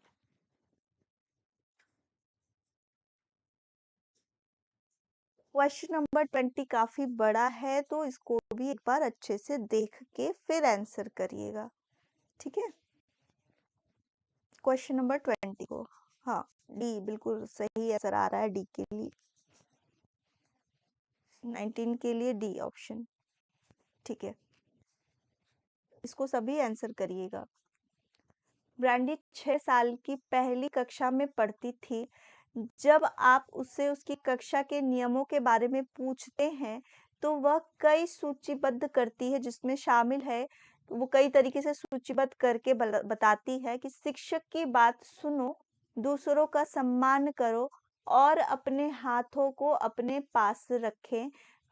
क्वेश्चन नंबर 20 काफी बड़ा है तो इसको भी एक बार अच्छे से देख के फिर आंसर करिएगा। ठीक है, क्वेश्चन नंबर 20 को, हाँ, डी बिल्कुल सही आंसर आ रहा है डी के लिए, 19 के लिए डी ऑप्शन। ठीक है, इसको सभी आंसर करिएगा। ब्रांडी 6 साल की पहली कक्षा में पढ़ती थी। जब आप उससे उसकी कक्षा के नियमों के बारे में पूछते हैं, तो वह कई सूचीबद्ध करती है जिसमें शामिल है, वो कई तरीके से सूचीबद्ध करके बताती है कि शिक्षक की बात सुनो, दूसरों का सम्मान करो और अपने हाथों को अपने पास रखें।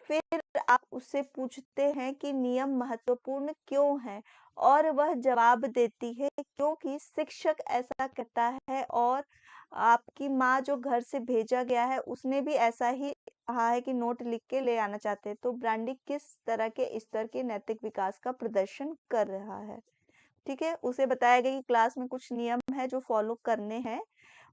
फिर आप उससे पूछते हैं कि नियम महत्वपूर्ण क्यों है और वह जवाब देती है क्योंकि शिक्षक ऐसा कहता है और आपकी माँ जो घर से भेजा गया है उसने भी ऐसा ही कहा है कि नोट लिख के ले आना चाहते हैं। तो ब्रांडी किस तरह के स्तर के नैतिक विकास का प्रदर्शन कर रहा है? ठीक है, उसे बताया गया कि क्लास में कुछ नियम है जो फॉलो करने हैं,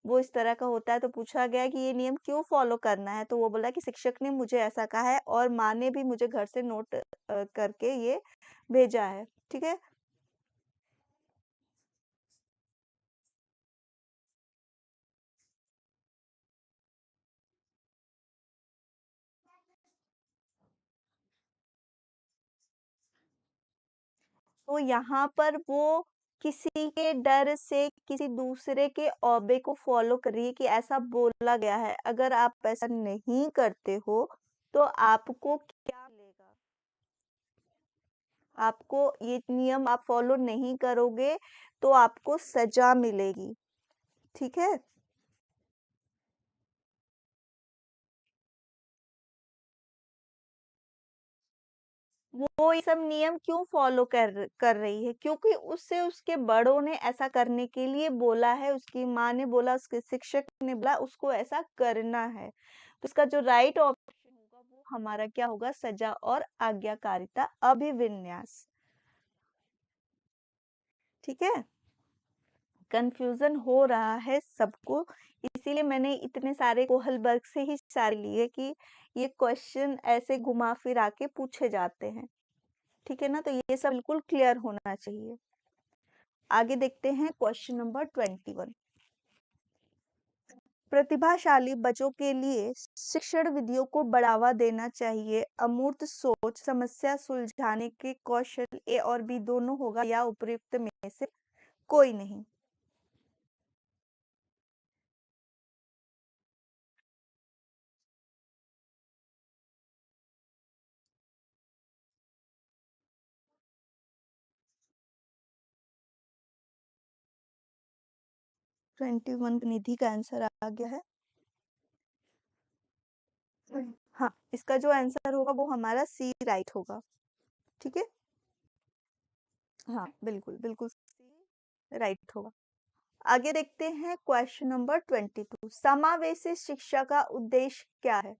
वो इस तरह का होता है। तो पूछा गया कि ये नियम क्यों फॉलो करना है, तो वो बोला कि शिक्षक ने मुझे ऐसा कहा है और माँ ने भी मुझे घर से नोट करके ये भेजा है। ठीक है, तो यहाँ पर वो किसी के डर से किसी दूसरे के औबे को फॉलो कर रही है कि ऐसा बोला गया है, अगर आप ऐसा नहीं करते हो तो आपको क्या मिलेगा, आपको ये नियम आप फॉलो नहीं करोगे तो आपको सजा मिलेगी। ठीक है, वो ये सब नियम क्यों फॉलो कर रही है? क्योंकि उससे उसके बड़ों ने ऐसा करने के लिए बोला है, उसकी माँ ने बोला, उसके शिक्षक ने बोला, उसको ऐसा करना है। तो इसका जो राइट ऑप्शन होगा वो हमारा क्या होगा? सजा और आज्ञाकारिता अभिविन्यास। ठीक है? कंफ्यूजन हो रहा है सबको, इसीलिए मैंने इतने सारे कोहलबर्ग से ही सारे लिए कि ये क्वेश्चन ऐसे घुमा फिरा के पूछे जाते हैं। ठीक है ना? तो ये सब बिल्कुल क्लियर होना चाहिए। आगे देखते हैं क्वेश्चन नंबर 21। प्रतिभाशाली बच्चों के लिए शिक्षण विधियों को बढ़ावा देना चाहिए। अमूर्त सोच, समस्या सुलझाने के कौशल, ए और बी दोनों होगा या उपयुक्त में से कोई नहीं। 21 निधि का आंसर आ गया है। हाँ, इसका जो आंसर होगा वो हमारा सी राइट होगा। ठीक है? हाँ, बिल्कुल, बिल्कुल सी राइट होगा। आगे देखते हैं क्वेश्चन नंबर 22। समावेशी शिक्षा का उद्देश्य क्या है?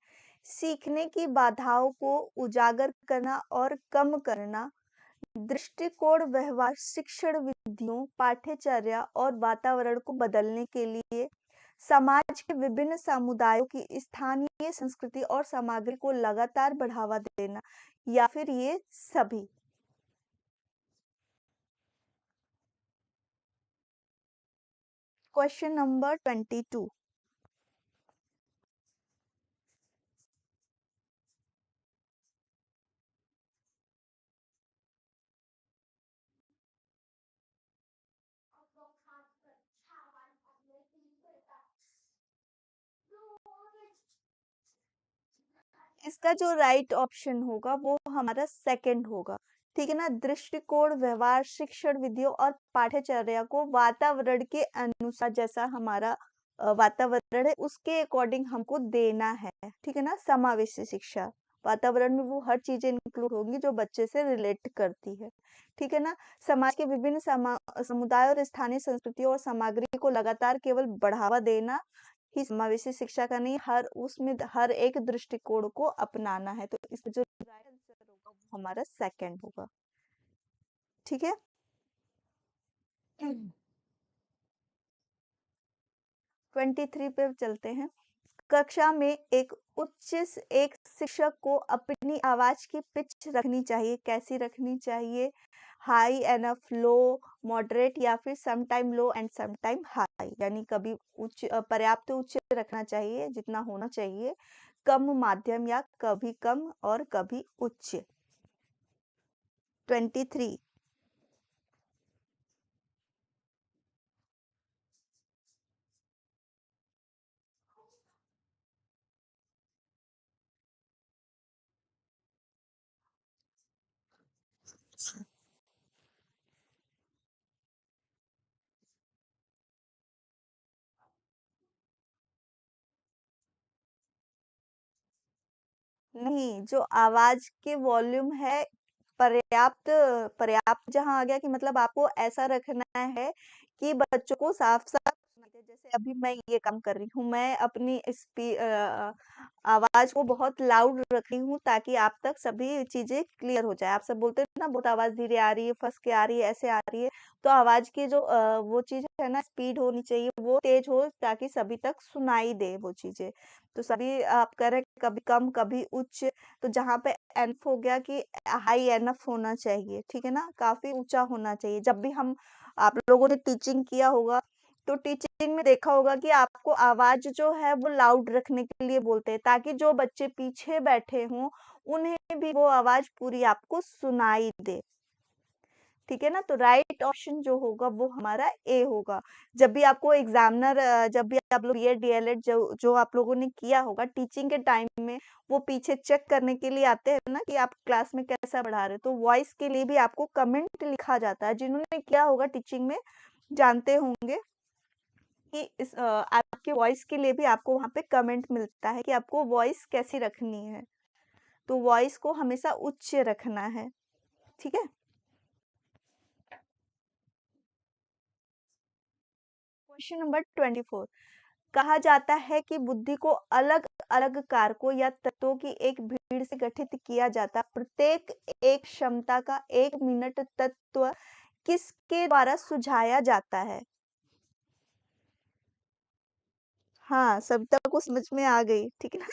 सीखने की बाधाओं को उजागर करना और कम करना, दृष्टिकोण, व्यवहार, शिक्षण विधियों, पाठ्यचर्या और वातावरण को बदलने के लिए, समाज के विभिन्न समुदायों की स्थानीय संस्कृति और सामग्री को लगातार बढ़ावा देना, या फिर ये सभी। Question number 22। इसका जो राइट ऑप्शन होगा वो हमारा सेकंड होगा। ठीक है ना? दृष्टिकोण, व्यवहार, शिक्षण विधियों और पाठ्यचर्या को वातावरण के अनुसार, जैसा हमारा वातावरण है उसके अकॉर्डिंग हमको देना है। ठीक है ना? समावेशी शिक्षा, वातावरण में वो हर चीजें इंक्लूड होंगी जो बच्चे से रिलेट करती है। ठीक है ना? समाज के विभिन्न समुदाय और स्थानीय संस्कृतियों और सामग्री को लगातार केवल बढ़ावा देना ही समावेशी शिक्षा का नहीं, हर उसमें हर एक दृष्टिकोण को अपनाना है। तो इसका जो राइट आंसर होगा वो हमारा सेकंड होगा। ठीक है? 23 पे चलते हैं। कक्षा में एक शिक्षक को अपनी आवाज की पिच रखनी चाहिए। कैसी रखनी चाहिए? हाई एनफ, लो, मॉडरेट, या फिर some time low and some time high. यानी कभी उच्च, पर्याप्त उच्च रखना चाहिए जितना होना चाहिए, कम माध्यम, या कभी कम और कभी उच्च। 23। नहीं, जो आवाज के वॉल्यूम है, पर्याप्त, पर्याप्त जहाँ आ गया कि मतलब आपको ऐसा रखना है कि बच्चों को साफ-साफ सुनाई दे। जैसे अभी मैं ये काम कर रही हूँ, मैं अपनी आवाज़ को बहुत लाउड रख रही हूँ ताकि आप तक सभी चीज़ें क्लियर हो जाए। आप सब बोलते हैं ना बहुत आवाज़ धीरे आ रही है, फँस के आ रही है, ऐसे आ रही है। तो आवाज़ की जो वो चीज़ है ना, स्पीड होनी चाहिए, वो तेज़ हो ताकि सभी तक सुनाई दे वो चीज़ें। तो सभी आप कह रहे हैं कभी कम, कभी उच्च। तो जहाँ पे एनफ हो गया कि हाई एनफ होना चाहिए, ठीक है ना? काफ़ी ऊँचा होना चाहिए। जब भी हम आप लोगों ने टीचिंग किया होगा, तो टीचिंग में देखा होगा कि आपको आवाज़ जो है वो लाउड रखने के लिए बोलते हैं, ताकि जो बच्चे पीछे बैठे हों, उन्हें भी वो आवाज़ पूरी आपको सुनाई दे। ठीक है ना? तो राइट ऑप्शन जो होगा वो हमारा ए होगा। जब भी आपको एग्ज़ामिनर जब भी आप लोग बीएड, डीएलएड जो जो आप लोगों ने किया होगा टीचिंग के टाइम में, वो पीछे चेक करने के लिए आते हैं ना कि आप क्लास में कैसा पढ़ा रहे हो। तो वॉइस के लिए भी आपको कमेंट लिखा जाता है। जिन्होंने किया होगा टीचिंग में जानते होंगे कि आपके वॉइस के लिए भी आपको वहाँ पे कमेंट मिलता है कि आपको वॉइस कैसी रखनी है। तो वॉइस को हमेशा उच्च रखना है, ठीक है। क्वेश्चन नंबर 24, कहा जाता है कि बुद्धि को अलग अलग कारकों या तत्वों की एक भीड़ से गठित किया जाता, प्रत्येक एक क्षमता का 1 मिनट तत्व किसके द्वारा सुझाया जाता है? हाँ, सविता को समझ में आ गई, ठीक है ना।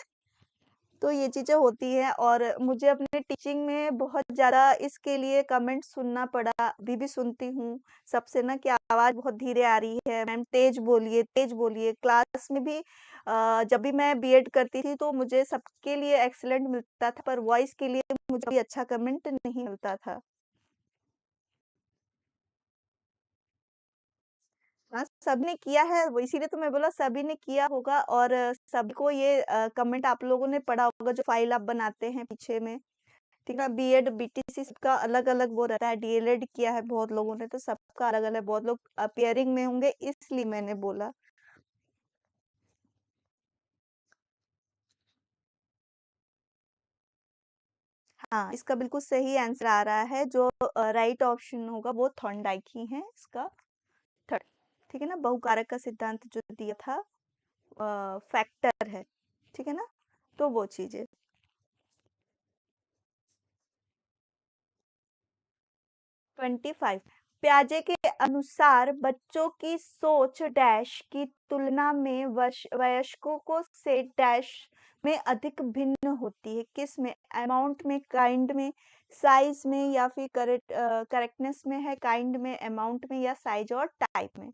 तो ये चीजें होती हैं और मुझे अपने टीचिंग में बहुत ज्यादा इसके लिए कमेंट सुनना पड़ा, अभी भी सुनती हूँ सबसे ना कि आवाज बहुत धीरे आ रही है, मैम तेज बोलिए, तेज बोलिए। क्लास में भी जब भी मैं बीएड करती थी तो मुझे सबके लिए एक्सीलेंट मिलता था, पर वॉइस के लिए मुझे भी अच्छा कमेंट नहीं मिलता था। हाँ, सबने किया है, वो इसीलिए तो मैं बोला सभी ने किया होगा और सभी को ये कमेंट आप लोगों ने पढ़ा होगा जो फाइल आप बनाते हैं पीछे में, ठीक है। बीएड, बीटीसी सबका अलग-अलग वो रहता है, डीएलएड किया है बहुत लोगों ने तो सबका अलग-अलग, बहुत लोग अपीयरिंग में होंगे इसलिए मैंने बोला। हाँ, इसका बिल्कुल सही आंसर आ रहा है, जो राइट ऑप्शन होगा वो थॉर्नडाइक ही है इसका थर्ड, ठीक है ना। बहुकारक का सिद्धांत जो दिया था फैक्टर है, ठीक है ना, तो वो चीजें। 25, प्याजे के अनुसार बच्चों की सोच डैश की तुलना में वयस्कों को से डैश में अधिक भिन्न होती है, किस में? अमाउंट में, काइंड में, साइज में या फिर करेक्टनेस में है, काइंड में, अमाउंट में या साइज और टाइप में?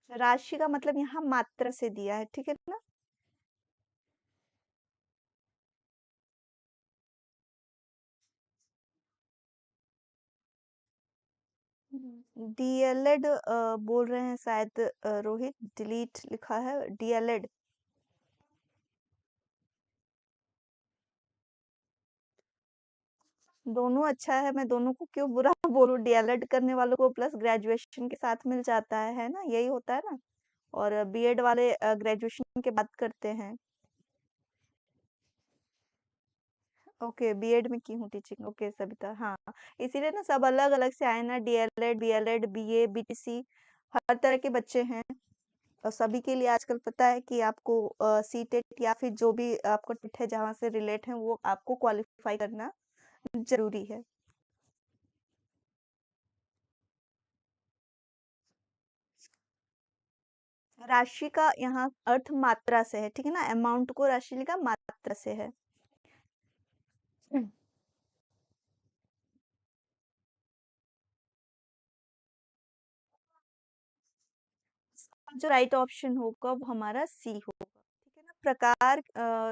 राशि का मतलब यहाँ मात्रा से दिया है, ठीक है ना। डीएलएड बोल रहे हैं शायद रोहित, डिलीट लिखा है डीएलएड। दोनों अच्छा है, मैं दोनों को क्यों बुरा बोलूं, डीएलएड करने वालों को प्लस ग्रेजुएशन के साथ मिल जाता है ना, यही होता है ना। और बीएड वाले ग्रेजुएशन के बाद करते हैं। ओके, बीएड में की हूँ टीचिंग, ओके सविता, हाँ। इसीलिए ना सब अलग अलग से आए ना, डीएलएड, बीएलएड, बीए, बीटीसी, हर तरह के बच्चे हैं। और सभी के लिए आजकल पता है कि आपको सीटेट या फिर जो भी आपको टिट है जहाँ से रिलेट है वो आपको क्वालिफाई करना जरूरी है। राशि का यहाँ अर्थ मात्रा से है, ठीक है ना, अमाउंट को राशि का मात्रा से है। जो राइट ऑप्शन होगा वो हमारा सी होगा, ठीक है ना। प्रकार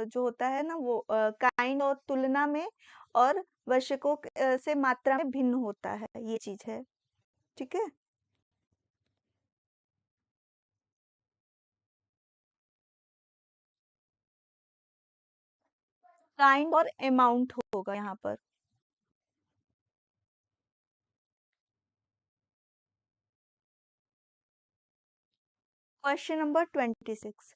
जो होता है ना वो काइंड और तुलना में और वशकों से मात्रा में भिन्न होता है, ये चीज है, ठीक है। काइंड और अमाउंट होगा यहाँ पर। क्वेश्चन नंबर 26,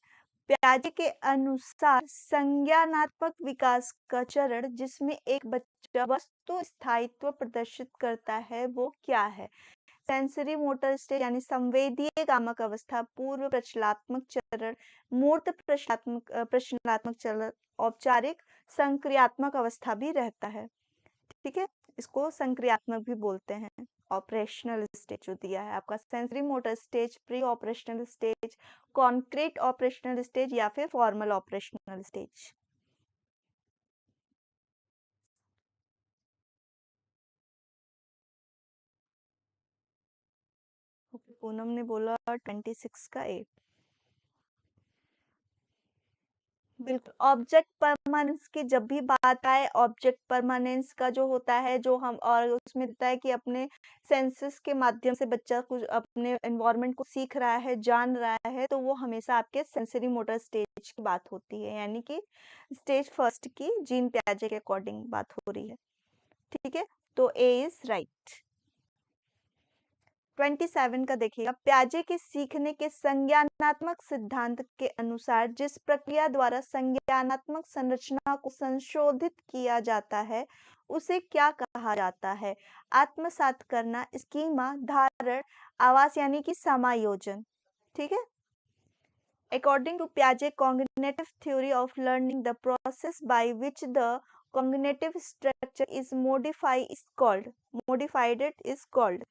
प्याजे के अनुसार संज्ञानात्मक विकास का चरण जिसमें एक बच्चा वस्तु स्थायित्व प्रदर्शित करता है वो क्या है? सेंसरी मोटर स्टेज यानी संवेदीय कामक अवस्था, पूर्व प्रचलात्मक चरण, मूर्त प्रश्नात्मक चरण, औपचारिक संक्रियात्मक अवस्था भी रहता है, ठीक है। इसको संक्रियात्मक भी बोलते हैं। ऑपरेशनल स्टेज जो दिया है आपका, sensory motor stage, pre operational stage, concrete operational stage या फिर फॉर्मल ऑपरेशनल स्टेज। पूनम ने बोला 26 का ए। बिल्कुल, ऑब्जेक्ट परमानेंस की जब भी बात आए, ऑब्जेक्ट परमानेंस का जो होता है जो हम और उसमें होता है कि अपने सेंसेस के माध्यम से बच्चा कुछ अपने एनवायरनमेंट को सीख रहा है, जान रहा है, तो वो हमेशा आपके सेंसरी मोटर स्टेज की बात होती है, यानी कि स्टेज फर्स्ट की जीन पियाजे के अकॉर्डिंग बात हो रही है, ठीक है। तो ए इज राइट। 27 का देखिएगा, प्याजे के सीखने के संज्ञानात्मक सिद्धांत के अनुसार जिस प्रक्रिया द्वारा संज्ञानात्मक संरचना को संशोधित किया जाता है उसे क्या कहा जाता है? आत्मसात करना, स्कीमा, धारण, आवास यानी कि समायोजन। ठीक है। According to Piaget, cognitive theory of learning, the process by which the cognitive structure is modified it is called.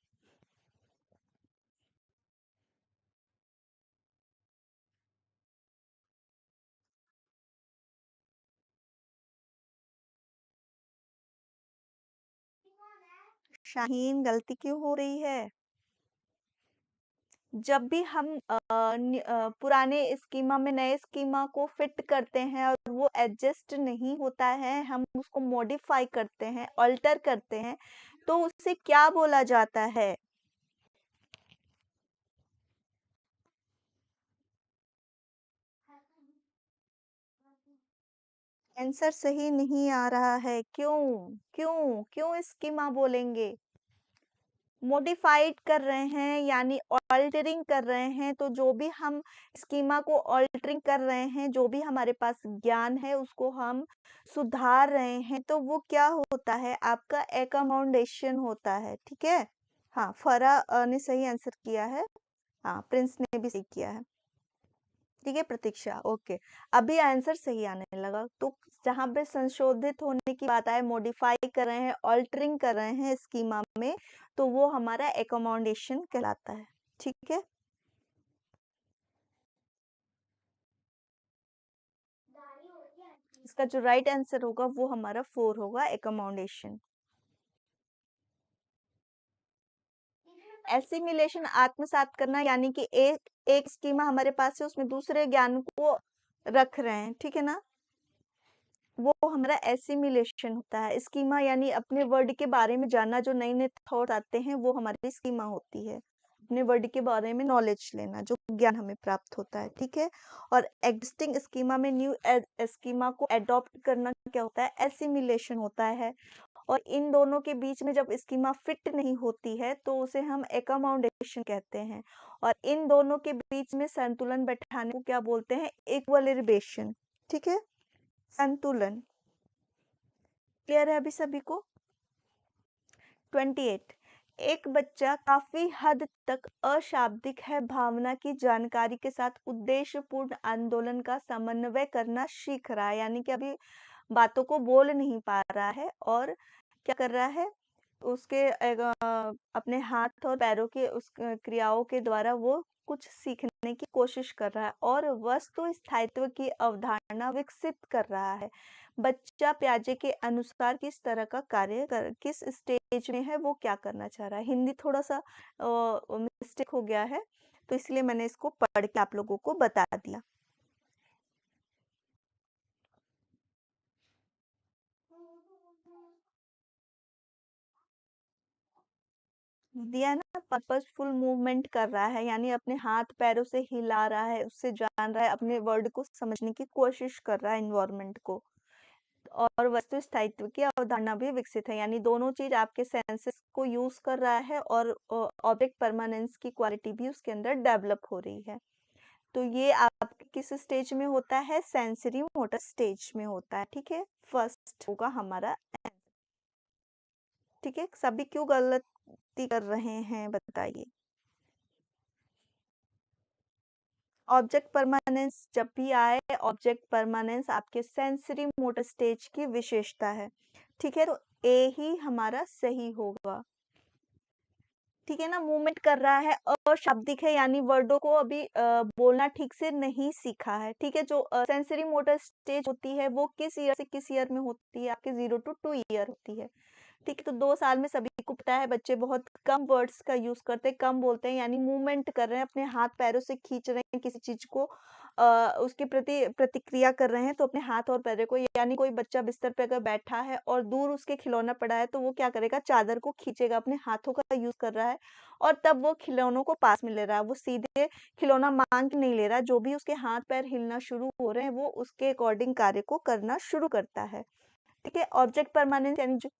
Shaheen, गलती क्यों हो रही है? जब भी हम पुराने स्कीमा में नए स्कीमा को फिट करते हैं और वो एडजस्ट नहीं होता है, हम उसको मॉडिफाई करते हैं, अल्टर करते हैं, तो उसे क्या बोला जाता है? आंसर सही नहीं आ रहा है, क्यों? क्यों? क्यों स्कीमा बोलेंगे? मॉडिफाइड कर रहे हैं यानी ऑल्टरिंग कर रहे हैं, तो जो भी हम स्कीमा को ऑल्टरिंग कर रहे हैं, जो भी हमारे पास ज्ञान है उसको हम सुधार रहे हैं, तो वो क्या होता है? आपका एकोमोडेशन होता है। ठीक है। हाँ, फरा ने सही आंसर किया है। हाँ, प्रिंस ने भी सही किया है। ठीक है प्रतीक्षा, ओके। अभी आंसर सही आने लगा। तो जहाँ पे संशोधित होने की बात आए, मॉडिफाई कर रहे हैं, ऑल्टरिंग कर रहे हैं स्कीमा में, तो वो हमारा एकोमोडेशन कहलाता है। ठीक है। इसका जो राइट आंसर होगा वो हमारा 4 होगा, एकोमोडेशन। एसिमिलेशन, आत्मसात करना, यानी कि एक एक स्कीमा हमारे पास है, उसमें दूसरे ज्ञान को रख रहे हैं। ठीक है ना, वो हमारा एसिमिलेशन होता है। स्कीमा यानी अपने वर्ड के बारे में जानना, जो नए नए थॉट आते हैं वो हमारी स्कीमा होती है। अपने वर्ड के बारे में नॉलेज लेना, जो ज्ञान हमें प्राप्त होता है। ठीक है। और एग्जिस्टिंग स्कीमा में न्यू स्कीमा को एडॉप्ट करना क्या होता है? एसिमिलेशन होता है। और इन दोनों के बीच में जब स्कीमा फिट नहीं होती है तो उसे हम एकोमोडेशन कहते हैं। और इन दोनों के बीच में संतुलन बैठाने को क्या बोलते हैं? इक्विलिब्रेशन। ठीक है, संतुलन। क्लियर है अभी सभी को? 28, एक बच्चा काफी हद तक अशाब्दिक है, भावना की जानकारी के साथ उद्देश्यपूर्ण आंदोलन का समन्वय करना सीख रहा है, यानी कि अभी बातों को बोल नहीं पा रहा है और क्या कर रहा है? उसके अपने हाथ और पैरों के उस क्रियाओं के द्वारा वो कुछ सीखने की कोशिश कर रहा है और वस्तु स्थायित्व की अवधारणा विकसित कर रहा है। बच्चा प्याजे के अनुसार किस तरह का कार्य किस स्टेज में है, वो क्या करना चाह रहा है? हिंदी थोड़ा सा मिस्टेक हो गया है, तो इसलिए मैंने इसको पढ़ के आप लोगों को बता दिया। दिया है ना, पर्पसफुल मूवमेंट कर रहा है, यानी अपने हाथ पैरों से हिला रहा है, उससे जान रहा है, अपने वर्ड को समझने की कोशिश कर रहा है, इन्वायरमेंट को। और वस्तु स्थायित्व की अवधारणा भी विकसित है, यानी दोनों चीज आपके सेंसेस को यूज कर रहा है और ऑब्जेक्ट परमानेंस की क्वालिटी भी उसके अंदर डेवलप हो रही है। तो ये आपके किस स्टेज में होता है? सेंसरी मोटर स्टेज में होता है। ठीक है, फर्स्ट होगा हमारा। ठीक है, सभी क्यों गलती कर रहे हैं बताइए? ऑब्जेक्ट परमानेंस जब भी आए, ऑब्जेक्ट परमानेंस आपके सेंसरी मोटर स्टेज की विशेषता है। ठीक है, तो ए ही हमारा सही होगा। ठीक है ना, मूवमेंट कर रहा है, अशाब्दिक है, यानी वर्डों को अभी बोलना ठीक से नहीं सीखा है। ठीक है, जो सेंसरी मोटर स्टेज होती है वो किस ईयर से किस ईयर में होती है? आपके 0 to 2 ईयर होती है। ठीक है, तो 2 साल में सभी को पता है बच्चे बहुत कम वर्ड्स का यूज करते हैं, कम बोलते हैं, यानी मूवमेंट कर रहे हैं, अपने हाथ पैरों से खींच रहे हैं किसी चीज को, उसके प्रति प्रतिक्रिया कर रहे हैं, तो अपने हाथ और पैरों को, यानी कोई बच्चा बिस्तर पे अगर बैठा है और दूर उसके खिलौना पड़ा है तो वो क्या करेगा? चादर को खींचेगा, अपने हाथों का यूज कर रहा है और तब वो खिलौनों को पास में ले रहा है। वो सीधे खिलौना मांग के नहीं ले रहा, जो भी उसके हाथ पैर हिलना शुरू हो रहे हैं वो उसके अकॉर्डिंग कार्य को करना शुरू करता है। ठीक है, ऑब्जेक्ट परमानेंस यानी जो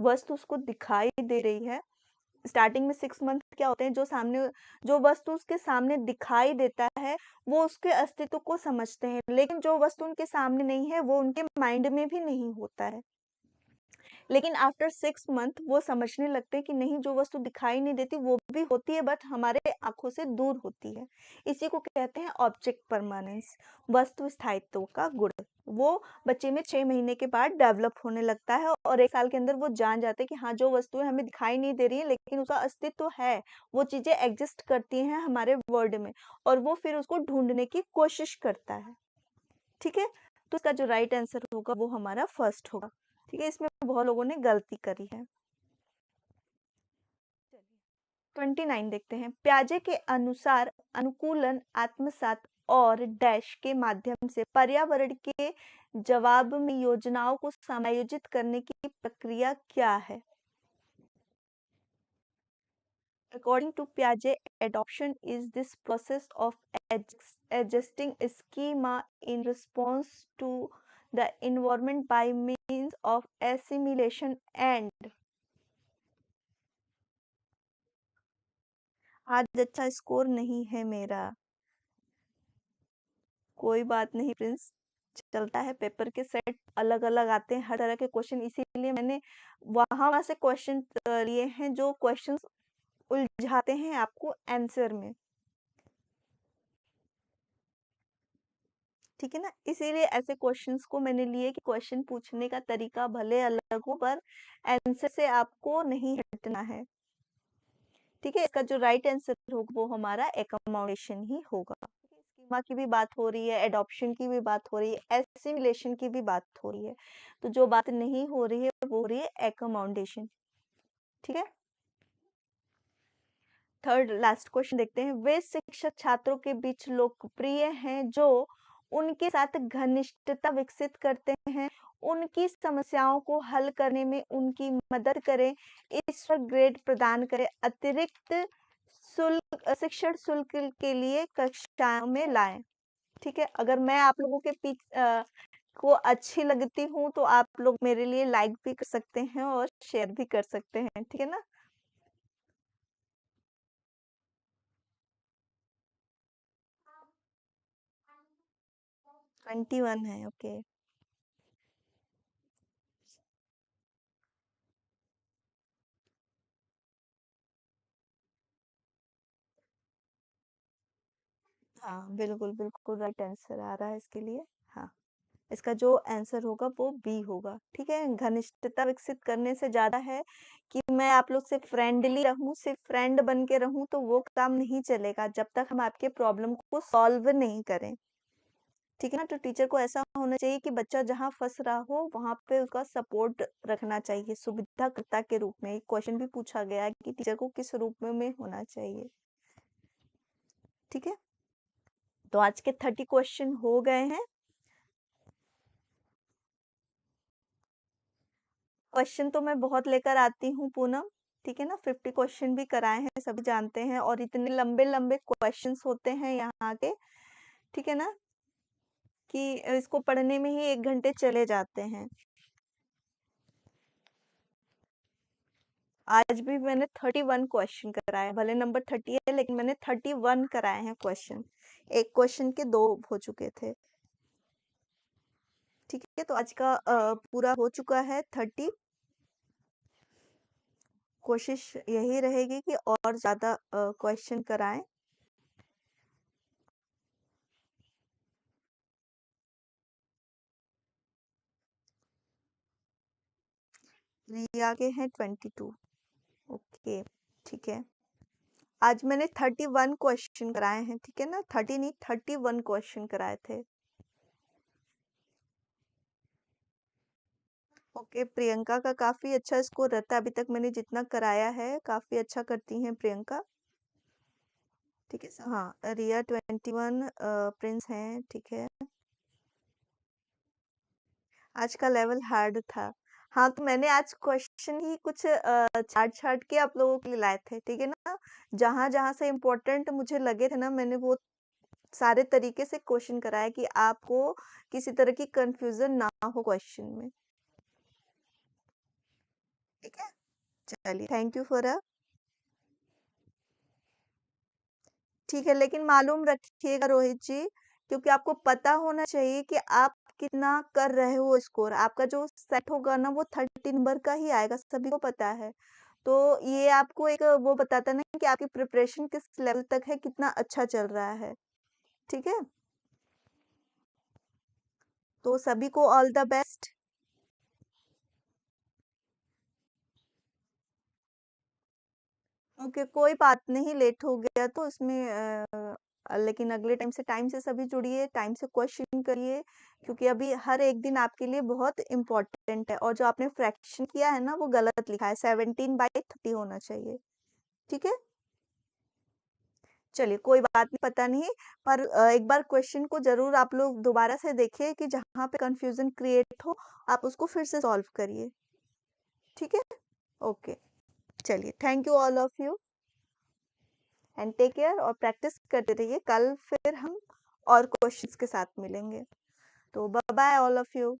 वस्तु उसको दिखाई दे रही है, स्टार्टिंग में 6 मंथ क्या होते हैं, जो वस्तु उसके सामने दिखाई देता है वो उसके अस्तित्व को समझते हैं, लेकिन जो वस्तु उनके सामने नहीं है वो उनके माइंड में भी नहीं होता है। लेकिन आफ्टर 6 मंथ वो समझने लगते हैं कि नहीं, जो वस्तु दिखाई नहीं देती वो भी होती है, बट हमारे आंखों से दूर होती है। इसी को कहते हैं ऑब्जेक्ट परमानेंस, वस्तु स्थायित्व का गुण। वो बच्चे में 6 महीने के बाद डेवलप होने लगता है और 1 साल के अंदर वो जान जाते हैं कि हाँ, जो वस्तुएं हमें दिखाई नहीं दे रही है लेकिन उसका अस्तित्व है, वो चीजें एग्जिस्ट करती हैं हमारे वर्ल्ड में, और वो फिर उसको ढूंढने की कोशिश करता है। ठीक है, तो इसका जो राइट आंसर होगा वो हमारा फर्स्ट होगा। ठीक है, इसमें बहुत लोगों ने गलती करी है। 29 देखते हैं। प्याजे के अनुसार अनुकूलन आत्मसात और डैश के माध्यम से पर्यावरण के जवाब में योजनाओं को समायोजित करने की प्रक्रिया क्या है? According to Piaget, adoption is this process of adjusting a schema in response to the environment by means of assimilation and। आज अच्छा स्कोर नहीं है मेरा, कोई बात नहीं प्रिंस, चलता है। पेपर के सेट अलग अलग आते हैं, हर तरह के क्वेश्चन, इसीलिए मैंने वहां से क्वेश्चन लिए हैं जो क्वेश्चन उलझाते हैं आपको आंसर में। ठीक है ना, इसीलिए ऐसे क्वेश्चंस को मैंने लिए कि क्वेश्चन पूछने का तरीका भले अलग हो पर आंसर से आपको नहीं हटना है। ठीक है, इसका जो राइट आंसर होगा वो हमारा एकोमोडेशन ही होगा। स्कीमा की भी बात हो रही है, एडॉप्शन की भी बात हो रही है, एसिमिलेशन की भी बात हो रही है, तो जो बात नहीं हो रही है वो हो रही है एकोमोडेशन। ठीक है, थर्ड लास्ट क्वेश्चन देखते हैं। वे शिक्षक छात्रों के बीच लोकप्रिय हैं जो उनके साथ घनिष्ठता विकसित करते हैं, उनकी समस्याओं को हल करने में उनकी मदद करें, इस पर ग्रेड प्रदान करें, अतिरिक्त शिक्षण शुल्क के लिए कक्षाओं में लाएं। ठीक है, अगर मैं आप लोगों के को अच्छी लगती हूँ तो आप लोग मेरे लिए लाइक भी कर सकते हैं और शेयर भी कर सकते हैं। ठीक है ना? 21 है, ओके। हाँ, बिल्कुल, बिल्कुल राइट आंसर आ रहा है इसके लिए। हाँ, इसका जो आंसर होगा वो बी होगा। ठीक है, घनिष्ठता विकसित करने से ज़्यादा है कि मैं आप लोग से फ्रेंडली रहूँ, सिर्फ फ्रेंड बन के रहूँ तो वो काम नहीं चलेगा जब तक हम आपके प्रॉब्लम को सॉल्व नहीं करें। ठीक है ना? तो टीचर को ऐसा होना चाहिए कि बच्चा जहाँ फँस रहा हो वहाँ पे उसका सपोर्ट रखना चाहिए, सुविधाकर्ता के रूप में। एक क्वेश्चन भी पूछा गया है कि टीचर को किस रूप में होना चाहिए। ठीक है? तो आज के 30 क्वेश्चन हो गए हैं। क्वेश्चन तो मैं बहुत लेकर आती हूँ पूनम, ठीक है ना? 50 क्वेश्चन भी कराए हैं, सभी जानते हैं, और इतने लंबे-लंबे क्वेश्चंस होते हैं यहाँ के, ठीक है ना? कि इसको पढ़ने में ही 1 घंटे चले जाते हैं। आज भी मैंने 31 क्वेश्चन कराए, भले नंबर 30 है लेकिन मैंने 31 कराए हैं क्वेश्चन। एक क्वेश्चन के 2 हो चुके थे। ठीक है, तो आज का पूरा हो चुका है 30। कोशिश यही रहेगी कि और ज़्यादा क्वेश्चन कराएं। रिया के हैं 22। ओके, ठीक है। आज मैंने 31 क्वेश्चन कराए हैं, ठीक है ना? 30 नहीं, 31 क्वेश्चन कराए थे। ओके, प्रियंका का काफी अच्छा स्कोर रहता है, अभी तक मैंने जितना कराया है काफी अच्छा करती हैं प्रियंका। ठीक है, हाँ, रिया 21, प्रिंस हैं, ठीक है। आज का लेवल हार्ड था। हाँ, तो मैंने आज क्वेश्चन ही कुछ छाट छाट के आप लोगों के लिए लाए थे, ठीक है ना? जहां जहां से इम्पोर्टेंट मुझे लगे थे ना, मैंने वो सारे तरीके से क्वेश्चन कराया कि आपको किसी तरह की कंफ्यूजन ना हो क्वेश्चन में। ठीक है, चलिए, थैंक यू फॉर ठीक है, लेकिन मालूम रखिएगा रोहित जी, क्योंकि आपको पता होना चाहिए कि आप कितना कर रहे हो स्कोर। आपका जो सेट होगा ना वो 30 नंबर का ही आएगा, सभी को पता है। तो ये आपको एक वो बताता है ना कि आपकी प्रिपरेशन किस लेवल तक है, कितना अच्छा चल रहा है। ठीक है? तो सभी को ऑल द बेस्ट। ओके, कोई बात नहीं, लेट हो गया तो इसमें लेकिन अगले टाइम से सभी जुड़िए, टाइम से क्वेश्चन करिए, क्योंकि अभी हर एक दिन आपके लिए बहुत इम्पोर्टेंट है। और जो आपने फ्रैक्शन किया है ना वो गलत लिखा है, 17/30 होना चाहिए। ठीक है? चलिए, कोई बात नहीं, पता नहीं, पर एक बार क्वेश्चन को जरूर आप लोग दोबारा से देखिए कि जहाँ पे कंफ्यूजन क्रिएट हो आप उसको फिर से सॉल्व करिए। ठीक है? ओके, चलिए, thank you all of you and take care, और प्रैक्टिस करते रहिए। कल फिर हम और क्वेश्चंस के साथ मिलेंगे। तो bye bye all of you.